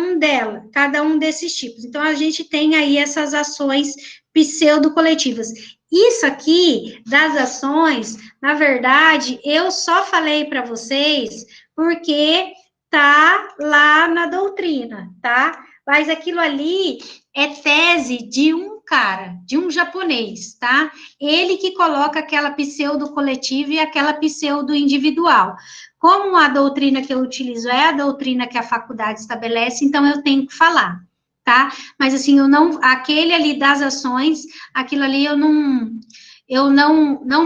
um desses tipos. Então, a gente tem aí essas ações pseudo-coletivas. Isso aqui, das ações, na verdade, eu só falei para vocês porque... tá lá na doutrina, tá? Mas aquilo ali é tese de um cara, de um japonês, tá? Ele que coloca aquela pseudo-coletiva e aquela pseudo-individual. Como a doutrina que eu utilizo é a doutrina que a faculdade estabelece, então eu tenho que falar, tá? Mas assim, aquele ali das ações, aquilo ali eu não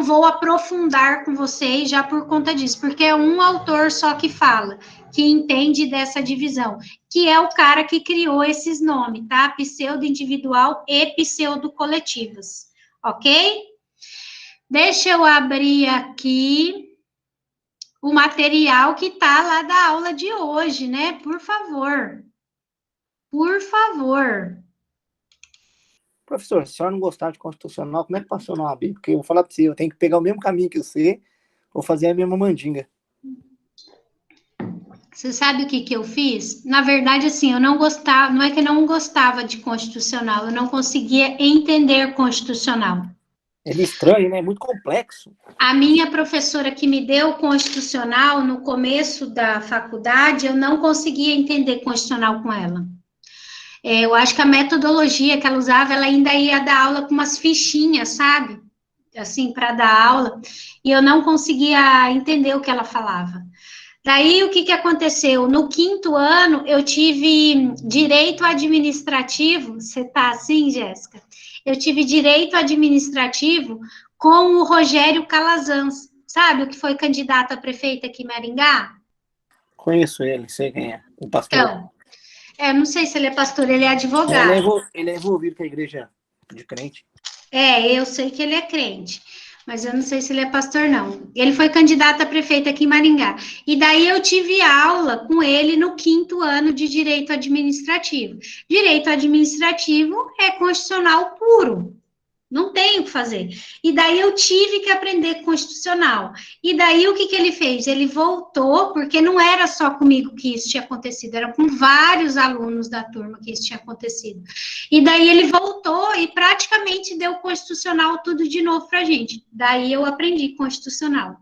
vou aprofundar com vocês já por conta disso, porque é um autor só que fala, que entende dessa divisão, que é o cara que criou esses nomes, tá? Pseudo-individual e pseudo-coletivas, ok? Deixa eu abrir aqui o material que tá lá da aula de hoje, né? Por favor. Por favor. Professor, se a senhora não gostar de constitucional, como é que passou na OAB? Porque eu vou falar para você, eu tenho que pegar o mesmo caminho que você, vou fazer a mesma mandinga. Você sabe o que eu fiz? Na verdade, assim, eu não gostava, não é que eu não gostava de constitucional, eu não conseguia entender constitucional. É estranho, né? É muito complexo. A minha professora que me deu constitucional no começo da faculdade, eu não conseguia entender constitucional com ela. Eu acho que a metodologia que ela usava, ela ainda ia dar aula com umas fichinhas, sabe? Assim, para dar aula, e eu não conseguia entender o que ela falava. Daí, o que aconteceu? No 5º ano, eu tive direito administrativo, você tá assim, Jéssica? Eu tive direito administrativo com o Rogério Calazans, sabe o que foi candidato a prefeito aqui em Maringá? Conheço ele, sei quem é, o pastor. Então, não sei se ele é pastor, ele é advogado. Ele é envolvido com a igreja de crente. Eu sei que ele é crente, mas eu não sei se ele é pastor, não. Ele foi candidato a prefeito aqui em Maringá. E daí eu tive aula com ele no 5º ano de Direito Administrativo. Direito Administrativo é constitucional puro. Não tem o que fazer. E daí eu tive que aprender constitucional. E daí o que ele fez? Ele voltou, porque não era só comigo que isso tinha acontecido, era com vários alunos da turma que isso tinha acontecido. E daí ele voltou e praticamente deu constitucional tudo de novo pra gente. Daí eu aprendi constitucional.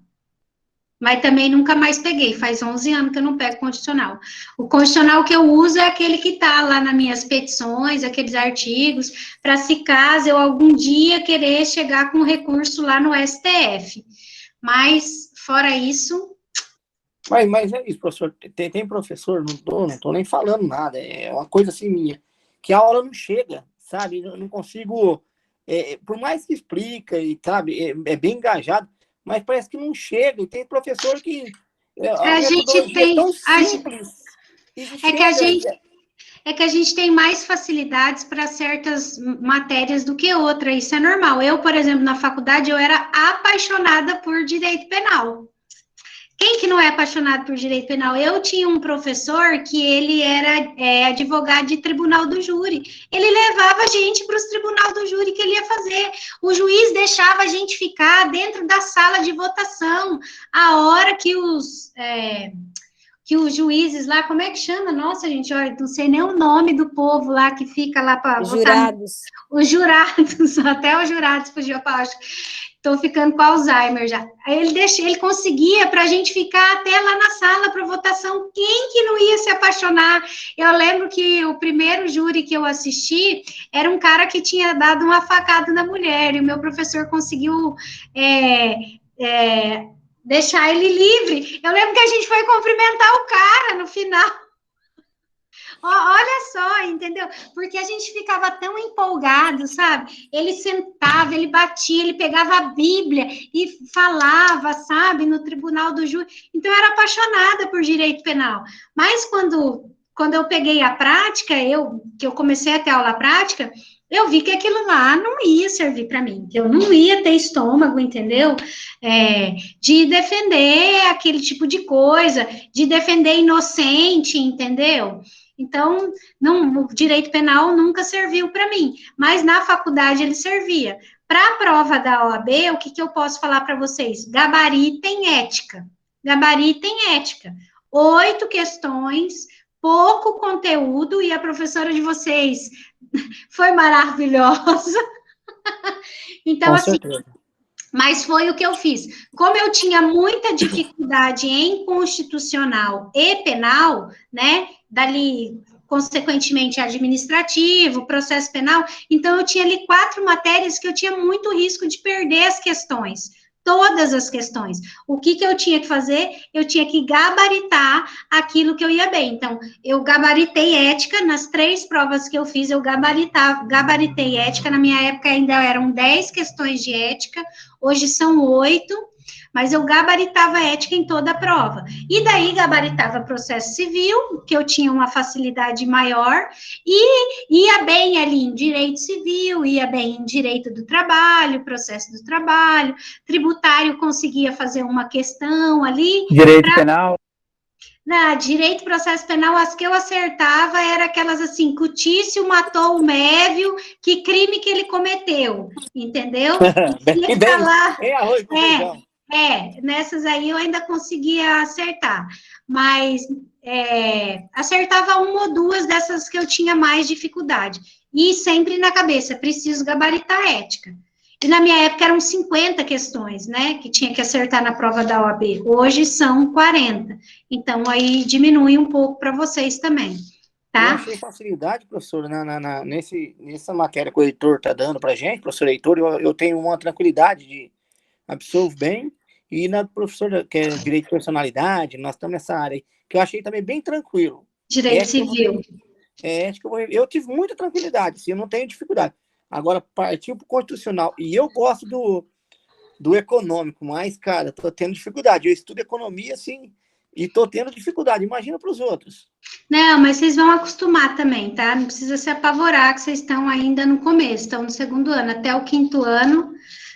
Mas também nunca mais peguei, faz 11 anos que eu não pego constitucional. O constitucional que eu uso é aquele que está lá nas minhas petições, aqueles artigos, para se caso eu algum dia querer chegar com recurso lá no STF. Mas, fora isso... Mas é isso, professor, tem professor, não tô nem falando nada, é uma coisa assim minha, que a aula não chega, sabe, eu não consigo, por mais que explica, e sabe, é bem engajado, mas parece que não chega, e tem professor que... A gente tem... É tão simples. É que a gente tem mais facilidades para certas matérias do que outra, isso é normal. Eu, por exemplo, na faculdade, eu era apaixonada por direito penal. Quem que não é apaixonado por direito penal? Eu tinha um professor que ele era advogado de tribunal do júri. Ele levava a gente para os tribunal do júri que ele ia fazer. O juiz deixava a gente ficar dentro da sala de votação. A hora que os juízes lá, como é que chama? Nossa, gente, olha, não sei nem o nome do povo lá que fica lá para votar. Jurados. Os jurados, até os jurados fugiu para baixo. Estou ficando com Alzheimer já. Aí ele conseguia para a gente ficar até lá na sala para votação. Quem que não ia se apaixonar? Eu lembro que o primeiro júri que eu assisti era um cara que tinha dado uma facada na mulher, e o meu professor conseguiu deixar ele livre. Eu lembro que a gente foi cumprimentar o cara no final. Olha só, entendeu? Porque a gente ficava tão empolgado, sabe? Ele sentava, ele batia, ele pegava a Bíblia e falava, sabe, no tribunal do júri. Então, eu era apaixonada por direito penal. Mas quando eu peguei a prática, que eu comecei a ter aula prática, eu vi que aquilo lá não ia servir para mim, que eu não ia ter estômago, entendeu? De defender aquele tipo de coisa, de defender inocente, entendeu? Então, o direito penal nunca serviu para mim, mas na faculdade ele servia. Para a prova da OAB, o que eu posso falar para vocês? Gabaritem ética. Gabaritem ética. 8 questões, pouco conteúdo, e a professora de vocês foi maravilhosa. Então, assim, mas foi o que eu fiz. Como eu tinha muita dificuldade em constitucional e penal, né, dali, consequentemente, administrativo, processo penal, então eu tinha ali 4 matérias que eu tinha muito risco de perder as questões. Todas as questões. O que eu tinha que fazer? Eu tinha que gabaritar aquilo que eu ia bem. Então, eu gabaritei ética, nas 3 provas que eu fiz, eu gabaritei ética. Na minha época ainda eram 10 questões de ética, hoje são 8, mas eu gabaritava ética em toda a prova. E daí gabaritava processo civil, que eu tinha uma facilidade maior, e ia bem ali em direito civil, ia bem em direito do trabalho, processo do trabalho, tributário conseguia fazer uma questão ali. Direito penal. Na direito processo penal, as que eu acertava era aquelas assim, Cutício matou o Mévio, que crime que ele cometeu, entendeu? Bem, falar, arroz com feijão. Nessas aí eu ainda conseguia acertar, mas acertava 1 ou 2 dessas que eu tinha mais dificuldade, e sempre na cabeça, preciso gabaritar ética. E na minha época eram 50 questões, né, que tinha que acertar na prova da OAB, hoje são 40, então aí diminui um pouco para vocês também, tá? Eu achei facilidade, professor, nessa matéria que o Heitor está dando para a gente, professor Heitor, eu tenho uma tranquilidade de absorvo bem. E na professora, que é Direito de Personalidade, nós estamos nessa área aí, que eu achei também bem tranquilo. Direito Civil. Eu tive muita tranquilidade, assim, eu não tenho dificuldade. Agora, partiu para o constitucional. E eu gosto do econômico, mas, cara, estou tendo dificuldade. Eu estudo economia, assim, e estou tendo dificuldade. Imagina para os outros. Não, mas vocês vão acostumar também, tá? Não precisa se apavorar que vocês estão ainda no começo, estão no 2º ano. Até o 5º ano...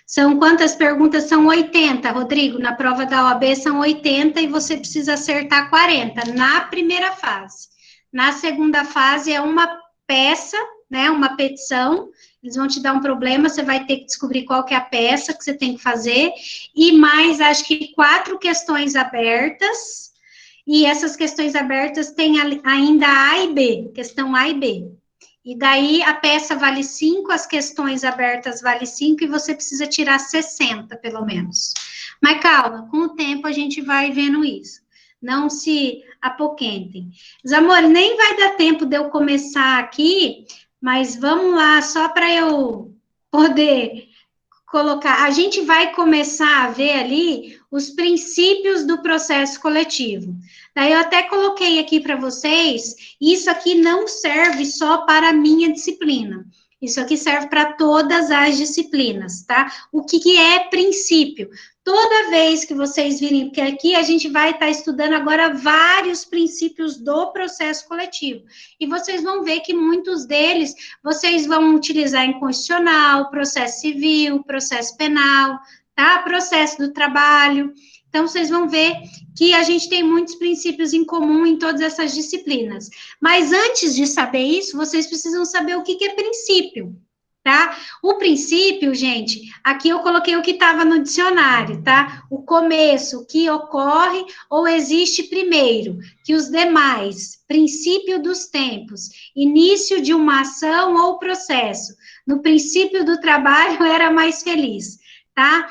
São quantas perguntas? São 80, Rodrigo. Na prova da OAB são 80 e você precisa acertar 40 na primeira fase. Na segunda fase é uma peça, né? Uma petição. Eles vão te dar um problema, você vai ter que descobrir qual que é a peça que você tem que fazer. E mais, acho que 4 questões abertas. E essas questões abertas têm ainda A e B, questão A e B. E daí a peça vale 5, as questões abertas vale 5 e você precisa tirar 60, pelo menos. Mas calma, com o tempo a gente vai vendo isso. Não se apoquentem. Os amores, nem vai dar tempo de eu começar aqui, mas vamos lá, só para eu poder colocar. A gente vai começar a ver ali os princípios do processo coletivo. Daí eu até coloquei aqui para vocês, isso aqui não serve só para a minha disciplina, isso aqui serve para todas as disciplinas, tá? O que é princípio? Toda vez que vocês virem, porque aqui a gente vai estar estudando agora vários princípios do processo coletivo, e vocês vão ver que muitos deles vocês vão utilizar em constitucional, processo civil, processo penal, tá? Processo do trabalho. Então, vocês vão ver que a gente tem muitos princípios em comum em todas essas disciplinas. Mas antes de saber isso, vocês precisam saber o que é princípio, tá? O princípio, gente, aqui eu coloquei o que estava no dicionário, tá? O começo, o que ocorre ou existe primeiro, que os demais, princípio dos tempos, início de uma ação ou processo. No princípio do trabalho, era mais feliz, tá?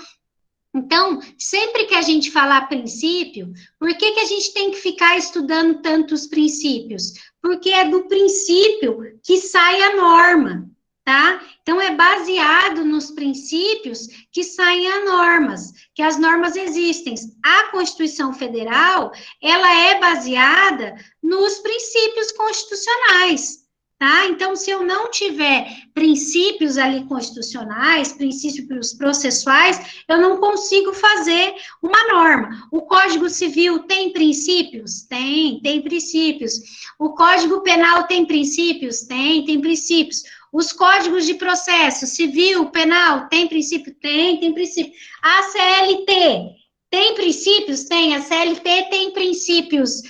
Então, sempre que a gente falar princípio, por que a gente tem que ficar estudando tantos princípios? Porque é do princípio que sai a norma, tá? Então, é baseado nos princípios que saem as normas, que as normas existem. A Constituição Federal, ela é baseada nos princípios constitucionais, tá? Então, se eu não tiver princípios ali constitucionais, princípios processuais, eu não consigo fazer uma norma. O Código Civil tem princípios? Tem princípios. O Código Penal tem princípios? Tem princípios. Os códigos de processo civil, penal, tem princípio? Tem princípio. A CLT tem princípios? Tem. A CLT tem princípios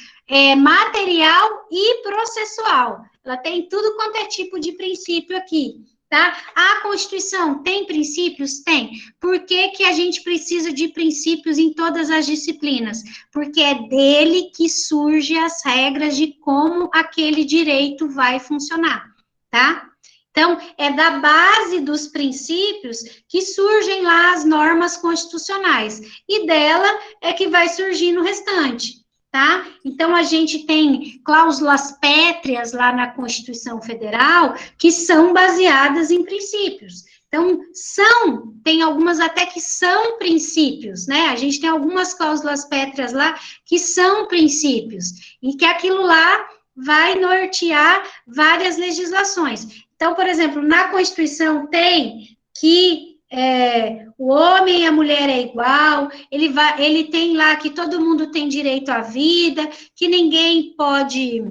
material e processual. Ela tem tudo quanto é tipo de princípio aqui, tá? A Constituição tem princípios? Tem. Por que que a gente precisa de princípios em todas as disciplinas? Porque é dele que surgem as regras de como aquele direito vai funcionar, tá? Então, é da base dos princípios que surgem lá as normas constitucionais, e dela é que vai surgir no restante, tá? Então, a gente tem cláusulas pétreas lá na Constituição Federal que são baseadas em princípios. Então, tem algumas até que são princípios, né? A gente tem algumas cláusulas pétreas lá que são princípios, e que aquilo lá vai nortear várias legislações. Então, por exemplo, na Constituição tem que o homem e a mulher é igual, ele tem lá que todo mundo tem direito à vida, que ninguém pode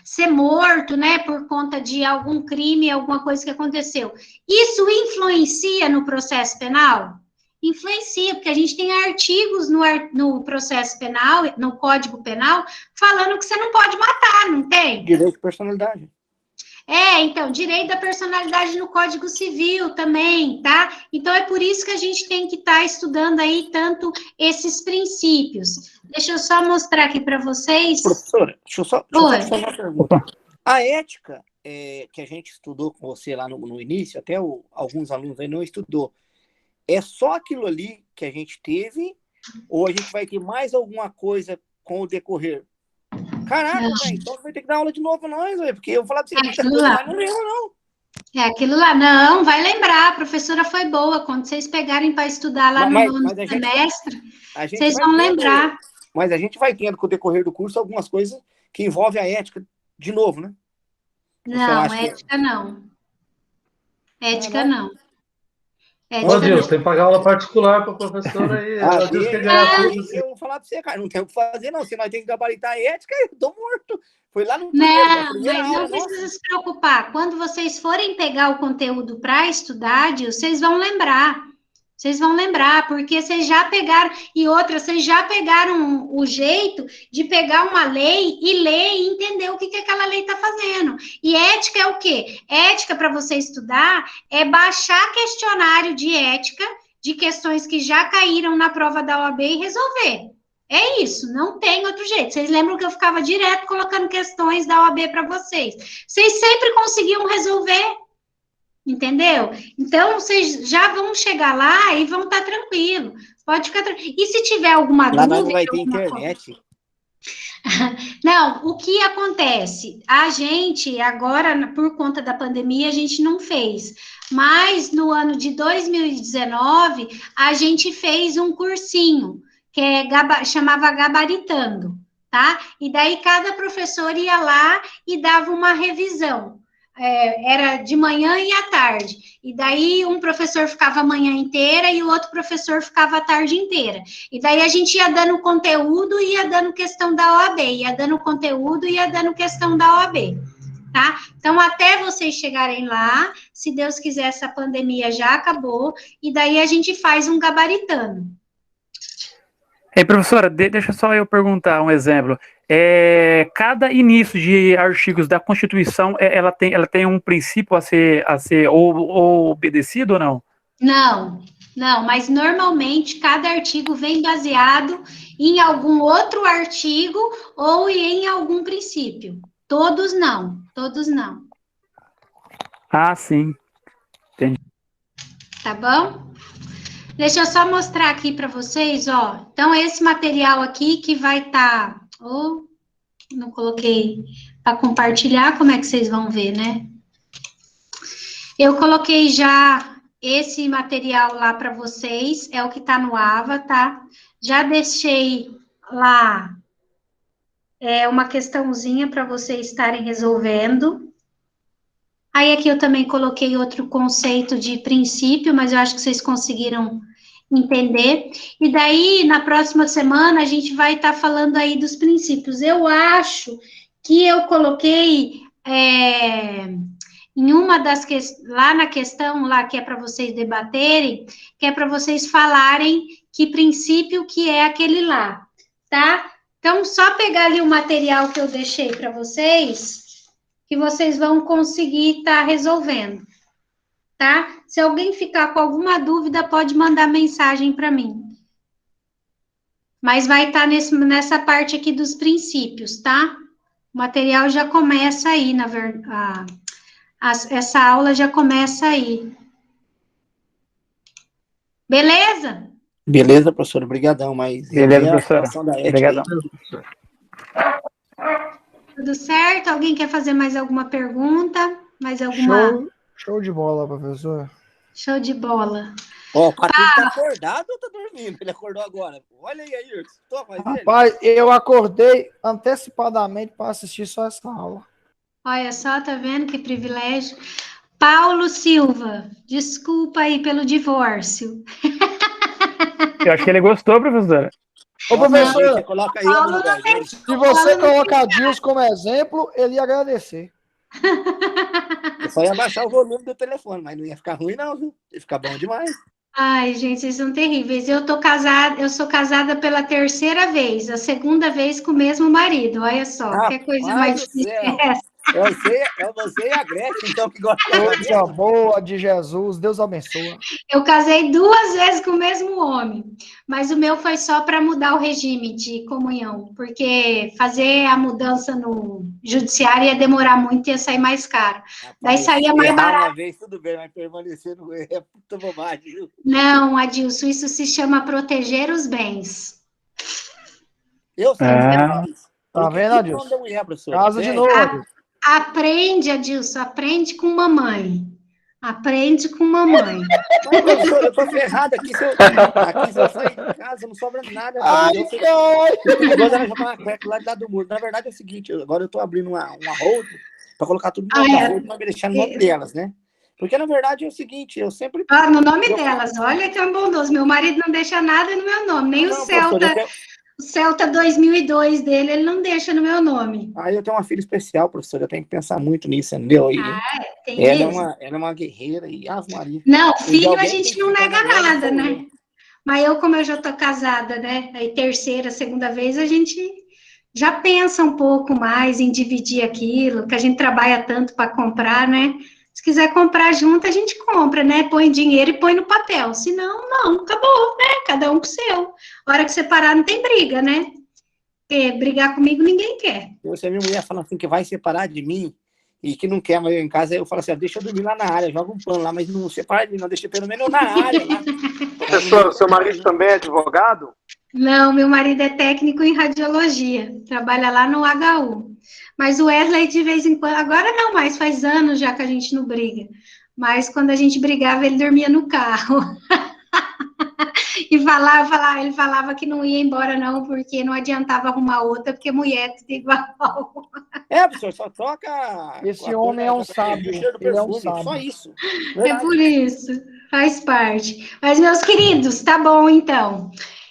ser morto, né, por conta de algum crime, alguma coisa que aconteceu. Isso influencia no processo penal? Influencia, porque a gente tem artigos no processo penal, no Código Penal, falando que você não pode matar, não tem? Direito de personalidade. Então, direito da personalidade no Código Civil também, tá? Então, é por isso que a gente tem que estar estudando aí tanto esses princípios. Deixa eu só mostrar aqui para vocês. Professora, deixa eu só fazer uma pergunta. A ética que a gente estudou com você lá no início, até alguns alunos aí não estudou, é só aquilo ali que a gente teve, ou a gente vai ter mais alguma coisa com o decorrer? Caraca, velho, então você vai ter que dar aula de novo nós, velho, porque eu vou falar pra você muita coisa, mas não lembro, não. É aquilo lá, não, vai lembrar, a professora foi boa, quando vocês pegarem para estudar lá no semestre, vocês vão lembrar. Mas a gente vai tendo, com o decorrer do curso, algumas coisas que envolvem a ética de novo, né? Não, ética não. Ética não. Ô, Deus, tem que pagar aula particular para a professora aí. Eu vou falar para você, cara, não tem o que fazer, não. Se nós temos que gabaritar a ética, eu tô morto. Foi lá no primeiro, mas não precisa se preocupar. Quando vocês forem pegar o conteúdo para estudar, vocês vão lembrar. Vocês vão lembrar, porque vocês já pegaram, e outra, vocês já pegaram o jeito de pegar uma lei e ler e entender o que aquela lei está fazendo. E ética é o quê? Ética, para você estudar, é baixar questionário de ética, de questões que já caíram na prova da OAB e resolver. É isso, não tem outro jeito. Vocês lembram que eu ficava direto colocando questões da OAB para vocês. Vocês sempre conseguiam resolver. Entendeu? Então, vocês já vão chegar lá e vão estar tranquilos. Pode ficar tranquilo. E se tiver alguma dúvida... Lá não vai ter internet. Não, o que acontece? A gente, agora, por conta da pandemia, a gente não fez. Mas, no ano de 2019, a gente fez um cursinho, que chamava Gabaritando, tá? E daí, cada professor ia lá e dava uma revisão. Era de manhã e à tarde, e daí um professor ficava a manhã inteira e o outro professor ficava a tarde inteira, e daí a gente ia dando conteúdo e ia dando questão da OAB, ia dando conteúdo e ia dando questão da OAB, tá? Então, até vocês chegarem lá, se Deus quiser, essa pandemia já acabou, e daí a gente faz um gabaritando. Professora, deixa só eu perguntar um exemplo. Cada início de artigos da Constituição, ela tem um princípio a ser ou obedecido ou não? Não, mas normalmente cada artigo vem baseado em algum outro artigo ou em algum princípio. Todos não. Ah, sim. Entendi. Tá bom? Deixa eu só mostrar aqui para vocês, ó. Então, esse material aqui que vai estar... não coloquei para compartilhar, como é que vocês vão ver, né? Eu coloquei já esse material lá para vocês, é o que está no AVA, tá? Já deixei lá uma questãozinha para vocês estarem resolvendo. Aí aqui eu também coloquei outro conceito de princípio, mas eu acho que vocês conseguiram entender. E daí, na próxima semana, a gente vai estar falando aí dos princípios. Eu acho que eu coloquei em uma das lá na questão lá que é para vocês debaterem, que é para vocês falarem que princípio que é aquele lá, tá? Então, só pegar ali o material que eu deixei para vocês, que vocês vão conseguir estar resolvendo, tá? Se alguém ficar com alguma dúvida, pode mandar mensagem para mim. Mas vai estar nessa parte aqui dos princípios, tá? O material já começa aí, na verdade. Essa aula já começa aí. Beleza? Beleza, professor, obrigadão, mas beleza, professora. Obrigadão. Tudo certo? Alguém quer fazer mais alguma pergunta? Mais alguma? Show de bola, professor. Show de bola. Ó, o Patrick tá acordado ou tá dormindo? Ele acordou agora. Olha aí, rapaz, eu acordei antecipadamente para assistir só essa aula. Olha só, tá vendo que privilégio? Paulo Silva, desculpa aí pelo divórcio. Eu acho que ele gostou, professora. Ô, professor, coloca aí, se você colocar Dilson como exemplo, ele ia agradecer. Eu só ia baixar o volume do telefone, mas não ia ficar ruim, não, viu? Ia ficar bom demais. Ai, gente, vocês são terríveis. Eu sou casada pela terceira vez, a segunda vez com o mesmo marido. Olha só, que coisa mais difícil é essa. É você e a Gretchen, então, que gosta de coisa boa de Jesus, Deus abençoa. Eu casei 2 vezes com o mesmo homem, mas o meu foi só para mudar o regime de comunhão, porque fazer a mudança no judiciário ia demorar muito e ia sair mais caro. Daí saía mais barato. Uma vez, tudo bem, mas permanecer no erro é puta bobagem, viu? Não, Adilson, isso se chama proteger os bens. Eu sei isso. Tá vendo, Adilson? Casa de novo. Aprende, Adilson, aprende com mamãe. Aprende com mamãe. Não, professor, eu tô ferrado aqui. Se eu sair de casa, não sobra nada. Agora ela jogar uma cueca lá do muro. Na verdade é o seguinte, agora eu tô abrindo uma hold para colocar tudo no hold para me deixar no nome delas, né? Porque, na verdade, é o seguinte, eu sempre... no nome delas, olha que é bondoso. Meu marido não deixa nada no meu nome, nem o Celta... O Celta 2002 dele, ele não deixa no meu nome. Eu tenho uma filha especial, professor, eu tenho que pensar muito nisso, entendeu? Ela é uma guerreira e Ave Maria. Não, filho a gente não nega nada, né? Mas como eu já tô casada, né? Aí terceira, segunda vez, a gente já pensa um pouco mais em dividir aquilo, que a gente trabalha tanto para comprar, né? Se quiser comprar junto, a gente compra, né? Põe dinheiro e põe no papel. Se não, não, acabou, né? Cada um com o seu. A hora que separar, não tem briga, né? Porque brigar comigo ninguém quer. Se a minha mulher fala assim que vai separar de mim e que não quer mais eu em casa, eu falo assim, deixa eu dormir lá na área, joga um pano lá, mas não separa de mim, não, deixa pelo menos na área lá. Professor, seu marido também é advogado? Não, meu marido é técnico em radiologia, trabalha lá no HU. Mas o Wesley, de vez em quando, agora não mais, faz anos já que a gente não briga. Mas quando a gente brigava, ele dormia no carro. E ele falava que não ia embora não, porque não adiantava arrumar outra, porque mulher é tudo igual. Professor, só troca... Esse homem é um sábio, ele é um sábio. Só isso. É por isso, faz parte. Mas, meus queridos, tá bom, então.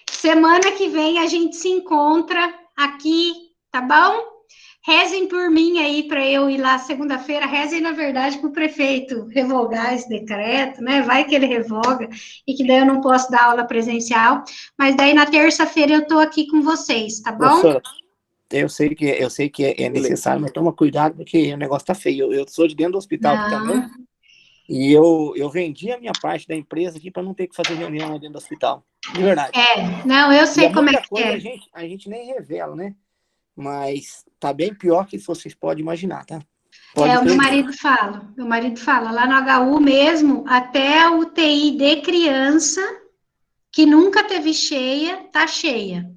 Semana que vem a gente se encontra aqui, tá bom? Rezem por mim aí para eu ir lá segunda-feira. Rezem, na verdade, para o prefeito revogar esse decreto, né? Vai que ele revoga e que daí eu não posso dar aula presencial. Mas daí na terça-feira eu estou aqui com vocês, tá bom? Professora, eu sei que é necessário, mas toma cuidado porque o negócio tá feio. Eu sou de dentro do hospital aqui também. E eu vendi a minha parte da empresa aqui para não ter que fazer reunião lá dentro do hospital. De verdade. Não, eu sei como é que é. A gente nem revela, né? Mas tá bem pior que vocês podem imaginar, tá? O meu marido fala, lá no HU mesmo, até a UTI de criança, que nunca teve cheia, tá cheia.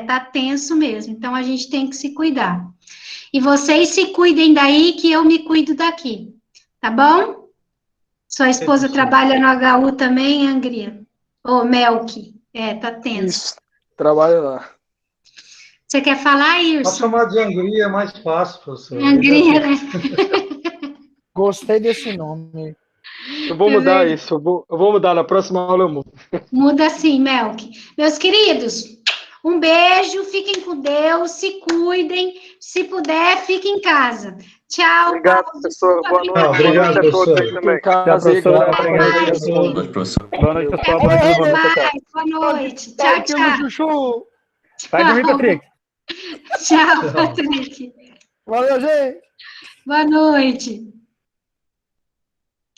Tá tenso mesmo, então a gente tem que se cuidar. E vocês se cuidem daí, que eu me cuido daqui, tá bom? Sua esposa trabalha no HU também, Angria? Ou Melk? Tá tenso. Isso, trabalha lá. Você quer falar, Irson? Pode chamar de Angria, é mais fácil, professor. Angria, né? Gostei desse nome. Eu vou mudar isso, eu vou mudar, na próxima aula eu mudo. Muda sim, Melk. Meus queridos, um beijo, fiquem com Deus, se cuidem, se puder, fiquem em casa. Tchau. Obrigado, professor. Boa noite. Obrigado, professor. Também. Tchau, professora. Obrigado. Boa noite, professor. Boa noite, pessoal. Boa noite. Boa noite. Tchau, tchau. Vai dormir, Patrick. Tchau, Patrick. Valeu, gente. Boa noite.